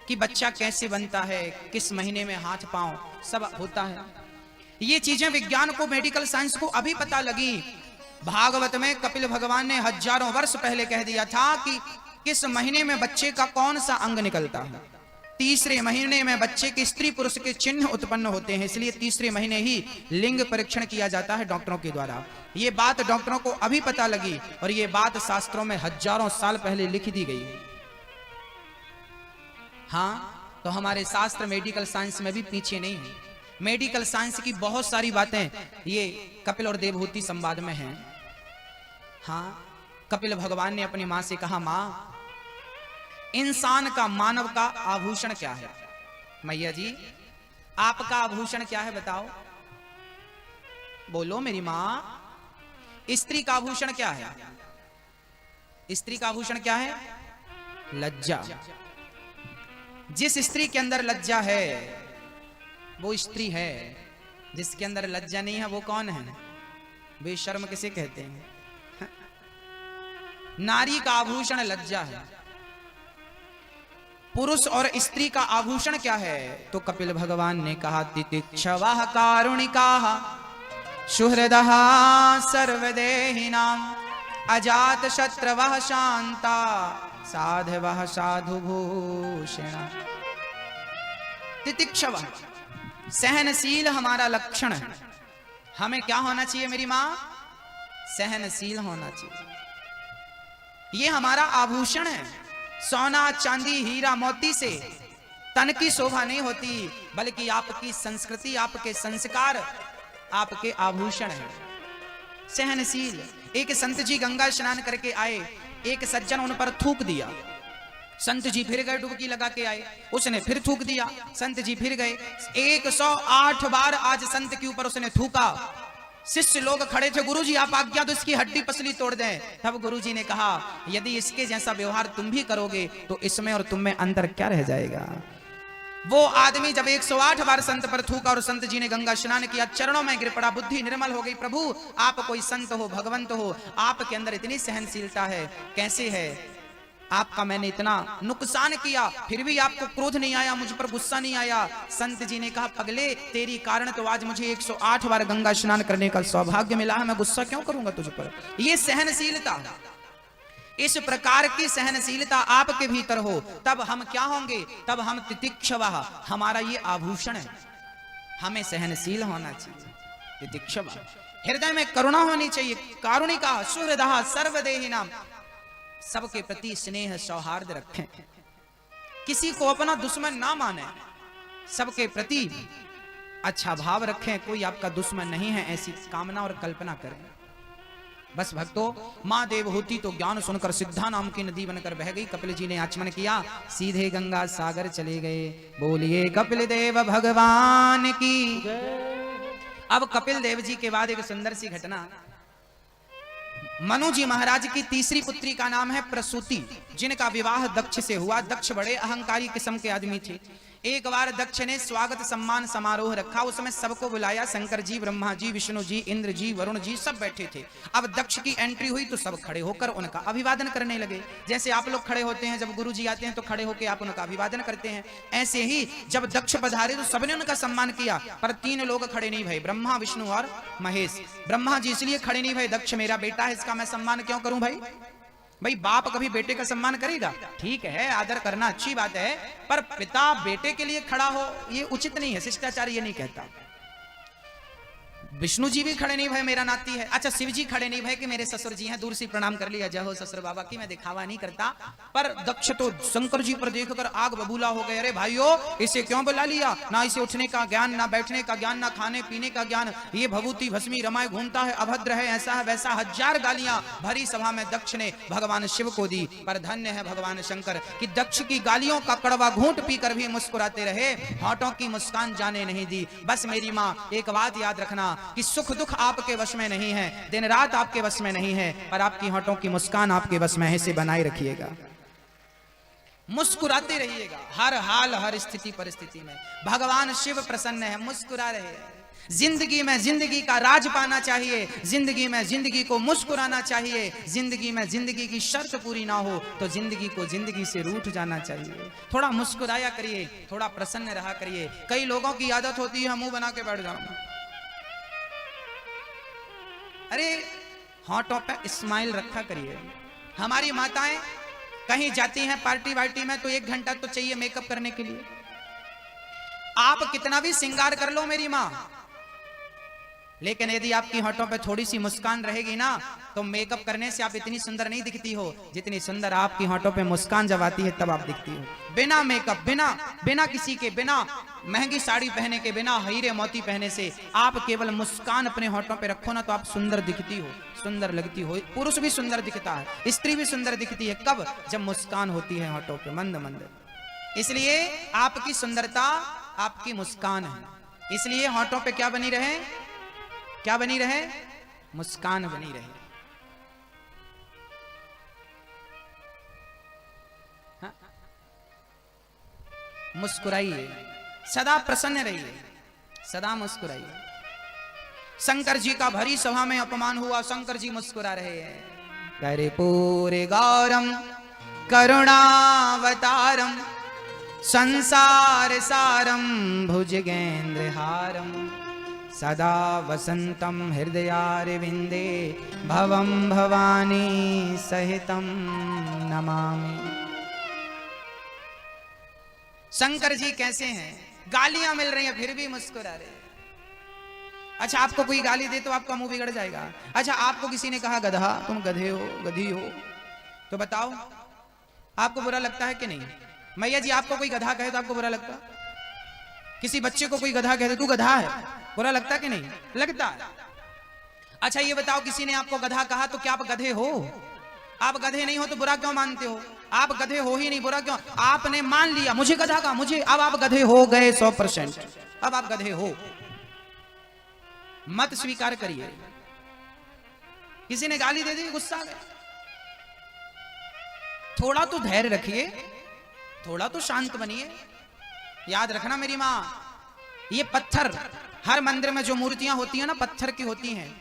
कि बच्चा कैसे बनता है, किस महीने में हाथ पांव सब होता है। ये चीजें विज्ञान को, मेडिकल साइंस को अभी पता लगी। भागवत में कपिल भगवान ने हजारों वर्ष पहले कह दिया था कि किस महीने में बच्चे का कौन सा अंग निकलता है। 3रे महीने में बच्चे के स्त्री पुरुष के चिन्ह उत्पन्न होते हैं, इसलिए 3रे महीने ही लिंग परीक्षण किया जाता है डॉक्टरों के द्वारा। ये बात डॉक्टरों को अभी पता लगी और ये बात शास्त्रों में हजारों साल पहले लिख दी गई। हाँ, तो हमारे शास्त्र मेडिकल साइंस में भी पीछे नहीं है। मेडिकल साइंस की बहुत सारी बातें ये कपिल और देवहूति संवाद में हैं। हाँ, कपिल भगवान ने अपनी मां से कहा, मां, इंसान का, मानव का आभूषण क्या है? मैया जी, आपका आभूषण क्या है बताओ? बोलो मेरी मां। स्त्री का आभूषण क्या है? स्त्री का आभूषण क्या है? लज्जा। जिस स्त्री के अंदर लज्जा है वो स्त्री है, जिसके अंदर लज्जा नहीं है वो कौन है? बेशर्म किसे कहते हैं? नारी का आभूषण लज्जा है। पुरुष और स्त्री का आभूषण क्या है? तो कपिल भगवान ने कहा, तितिक्षवाः कारुणिकाः सुहृदः सर्वदेहिनां अजात शत्रवः शांता साधवः साधुभूषणा। तितिक्षवा, सहनशील हमारा लक्षण है। हमें क्या होना चाहिए मेरी मां? सहनशील होना चाहिए। ये हमारा आभूषण है। सोना चांदी हीरा मोती से तन की शोभा नहीं होती, बल्कि आपकी संस्कृति, आपके संस्कार आपके आभूषण है। सहनशील। एक संत जी गंगा स्नान करके आए, एक सज्जन उन पर थूक दिया। संत जी फिर गए, डुबकी लगा के आए, उसने फिर थूक दिया। संत जी फिर गए, 108 बार आज संत के ऊपर उसने थूका। शिष्य लोग खड़े थे, गुरुजी आप आज्ञा दो, इसकी हड्डी पसली तोड़ दें। तब गुरुजी ने कहा, यदि इसके जैसा व्यवहार तुम भी करोगे तो इसमें और तुम में अंतर क्या रह जाएगा? वो आदमी जब 108 बार संत पर थूका और संत जी ने गंगा स्नान किया, चरणों में गिर पड़ा, बुद्धि निर्मल हो गई। प्रभु आप कोई संत हो, भगवंत हो, आपके अंदर इतनी सहनशीलता है, कैसे है? आपका मैंने इतना नुकसान किया फिर भी आपको क्रोध नहीं आया, मुझ पर गुस्सा नहीं आया। संत जी ने कहा, पगले तेरी कारण तो आज मुझे 108 बार गंगा स्नान करने का सौभाग्य मिला है, मैं गुस्सा क्यों करूंगा तुझ पर? ये सहनशीलता, इस प्रकार की सहनशीलता आपके भीतर हो, तब हम क्या होंगे? तब हम तितिक्षवा, हमारा ये आभूषण है। हमें सहनशील होना चाहिए, तितिक्षवा, हृदय में करुणा होनी चाहिए, कारुणिका सुहृदः सर्वदेहिनां, सबके प्रति स्नेह सौहार्द रखें, किसी को अपना दुश्मन ना माने, सबके प्रति अच्छा भाव रखें, कोई आपका दुश्मन नहीं है ऐसी कामना और कल्पना करें। बस भक्तों, माँ देवहूति तो ज्ञान सुनकर सिद्धा नाम की नदी बनकर बह गई। कपिल जी ने आचमन किया, सीधे गंगा सागर चले गए। बोलिए कपिल देव भगवान की। अब कपिल देव जी के बाद एक सुंदर सी घटना, मनु जी महाराज की तीसरी पुत्री का नाम है प्रसूति, जिनका विवाह दक्ष से हुआ। दक्ष बड़े अहंकारी किस्म के आदमी थे। एक बार दक्ष ने स्वागत सम्मान समारोह रखा, उसमें सबको बुलाया, शंकर जी, ब्रह्मा जी, विष्णु जी, इंद्र जी, वरुण जी सब बैठे थे। अब दक्ष की एंट्री हुई तो सब खड़े होकर उनका अभिवादन करने लगे। जैसे आप लोग खड़े होते हैं जब गुरु जी आते हैं तो खड़े होकर आप उनका अभिवादन करते हैं, ऐसे ही जब दक्ष पधारे तो सबने उनका सम्मान किया। पर 3 लोग खड़े नहीं भये, ब्रह्मा, विष्णु और महेश। ब्रह्मा जी इसलिए खड़े नहीं भये, दक्ष मेरा बेटा है, इसका मैं सम्मान क्यों करूं भाई? भाई बाप कभी बेटे का सम्मान करेगा? ठीक है, आदर करना अच्छी बात है, पर पिता बेटे के लिए खड़ा हो ये उचित नहीं है, शिष्टाचार ये नहीं कहता। विष्णु जी भी खड़े नहीं भय, मेरा नाती है। अच्छा, शिव जी खड़े नहीं भय कि मेरे ससुर जी हैं, दूर से प्रणाम कर लिया, जय हो ससुर बाबा की, मैं दिखावा नहीं करता। पर दक्ष तो शंकर जी पर देखकर आग बबूला हो गए, अरे भाइयों इसे क्यों बुला लिया? ना इसे उठने का ज्ञान, ना बैठने का ज्ञान, ना खाने पीने का ज्ञान, ये भभूति भस्मी रमाए घूमता है, अभद्र है, ऐसा है वैसा, 1000 गालियां भरी सभा में दक्ष ने भगवान शिव को दी। पर धन्य है भगवान शंकर कि दक्ष की गालियों का कड़वा घूंट पीकर भी मुस्कुराते रहे, होठों की मुस्कान जाने नहीं दी। बस मेरी माँ एक बात याद रखना कि सुख दुख आपके वश में नहीं है, दिन रात आपके वश में नहीं है, पर आपकी होठों की मुस्कान आपके वश में है, इसे बनाए रखिएगा, मुस्कुराते रहिएगा हर हाल हर स्थिति परिस्थिति में। भगवान शिव प्रसन्न है, मुस्कुरा रहे। जिंदगी में जिंदगी का राज पाना चाहिए, जिंदगी में जिंदगी को मुस्कुराना चाहिए, जिंदगी में जिंदगी की शर्त पूरी ना हो तो जिंदगी को जिंदगी से रूठ जाना चाहिए। थोड़ा मुस्कुराया करिए, थोड़ा प्रसन्न रहा करिए। कई लोगों की आदत होती है मुंह बना के बैठ जाऊं, अरे होठों पे स्माइल रखा करिए। हमारी माताएं कहीं जाती हैं पार्टी वार्टी में तो 1 घंटा तो चाहिए मेकअप करने के लिए। आप कितना भी श्रृंगार कर लो मेरी मां, लेकिन यदि आपकी होठों पे थोड़ी सी मुस्कान रहेगी ना तो मेकअप करने से आप इतनी सुंदर नहीं दिखती हो जितनी सुंदर आपकी होठों पे मुस्कान जब आती है तब आप दिखती हो। बिना मेकअप, बिना किसी के, बिना महंगी साड़ी पहने के, बिना हीरे मोती पहने से आप केवल मुस्कान अपने होठों पे रखो ना तो आप सुंदर दिखती हो, सुंदर लगती हो। पुरुष भी सुंदर दिखता है, स्त्री भी सुंदर दिखती है, कब? जब मुस्कान होती है होठों पे मंद मंद। इसलिए आपकी सुंदरता आपकी मुस्कान है। इसलिए होठों पे क्या बनी रहे? क्या बनी रहे? मुस्कान बनी रहे। हाँ? मुस्कुराइए, सदा प्रसन्न रहिए, सदा मुस्कुराइए। शंकर जी का भरी सभा में अपमान हुआ, शंकर जी मुस्कुरा रहे हैं। करे पूरे गौरम करुणावतारम संसार सारम भुजगेंद्र हारम सदा वसंतम हृदयारविंदे भवम भवानी सहितम नमामि। शंकर जी कैसे हैं? गालियां मिल रही हैं फिर भी मुस्कुरा रहे। अच्छा, आपको कोई गाली दे तो आपका मुंह बिगड़ जाएगा। अच्छा, आपको किसी ने कहा गधा, तुम गधे हो, गधी हो, तो बताओ आपको बुरा लगता है कि नहीं? मैया जी आपको कोई गधा कहे तो आपको बुरा लगता? किसी बच्चे को कोई गधा कहे तू गधा है, बुरा लगता कि नहीं लगता? अच्छा ये बताओ, किसी ने आपको गधा कहा तो क्या आप गधे हो? आप गधे नहीं हो तो बुरा क्यों मानते हो? आप गधे हो ही नहीं, बुरा क्यों? आपने मान लिया मुझे गधा कहा, मुझे, अब आप गधे हो गए 100%। अब आप गधे हो, मत स्वीकार करिए। किसी ने गाली दे दी, गुस्सा आ गया, थोड़ा तो धैर्य रखिए, थोड़ा तो शांत बनिए। याद रखना मेरी माँ, ये पत्थर, हर मंदिर में जो मूर्तियां होती हैं ना पत्थर की होती हैं।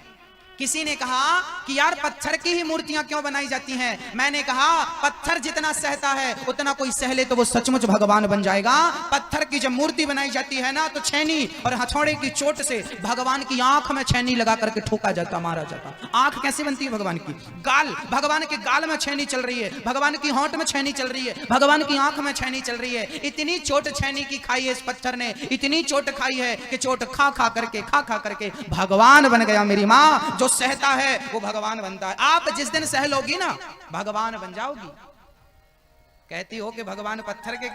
किसी ने कहा कि यार पत्थर की ही मूर्तियां क्यों बनाई जाती हैं? मैंने कहा पत्थर जितना सहता है उतना कोई सहले तो वो सचमुच भगवान बन जाएगा। पत्थर की जब मूर्ति बनाई जाती है ना तो छेनी और हथौड़े की चोट से भगवान की आंख में छेनी लगा करके ठोका जाता, मारा जाता। आंख कैसे बनती है भगवान की? गाल, भगवान के गाल में छेनी चल रही है, भगवान की होंठ में छेनी चल रही है, भगवान की आंख में छेनी चल रही है। इतनी चोट छेनी की खाई है इस पत्थर ने, इतनी चोट खाई है कि चोट खा खा करके भगवान बन गया मेरी माँ। जो सहता है वो भगवान बनता है। आप जिस दिन सह लोगी ना भगवान बन जाओगी। कहती हो कि भगवान पत्थर के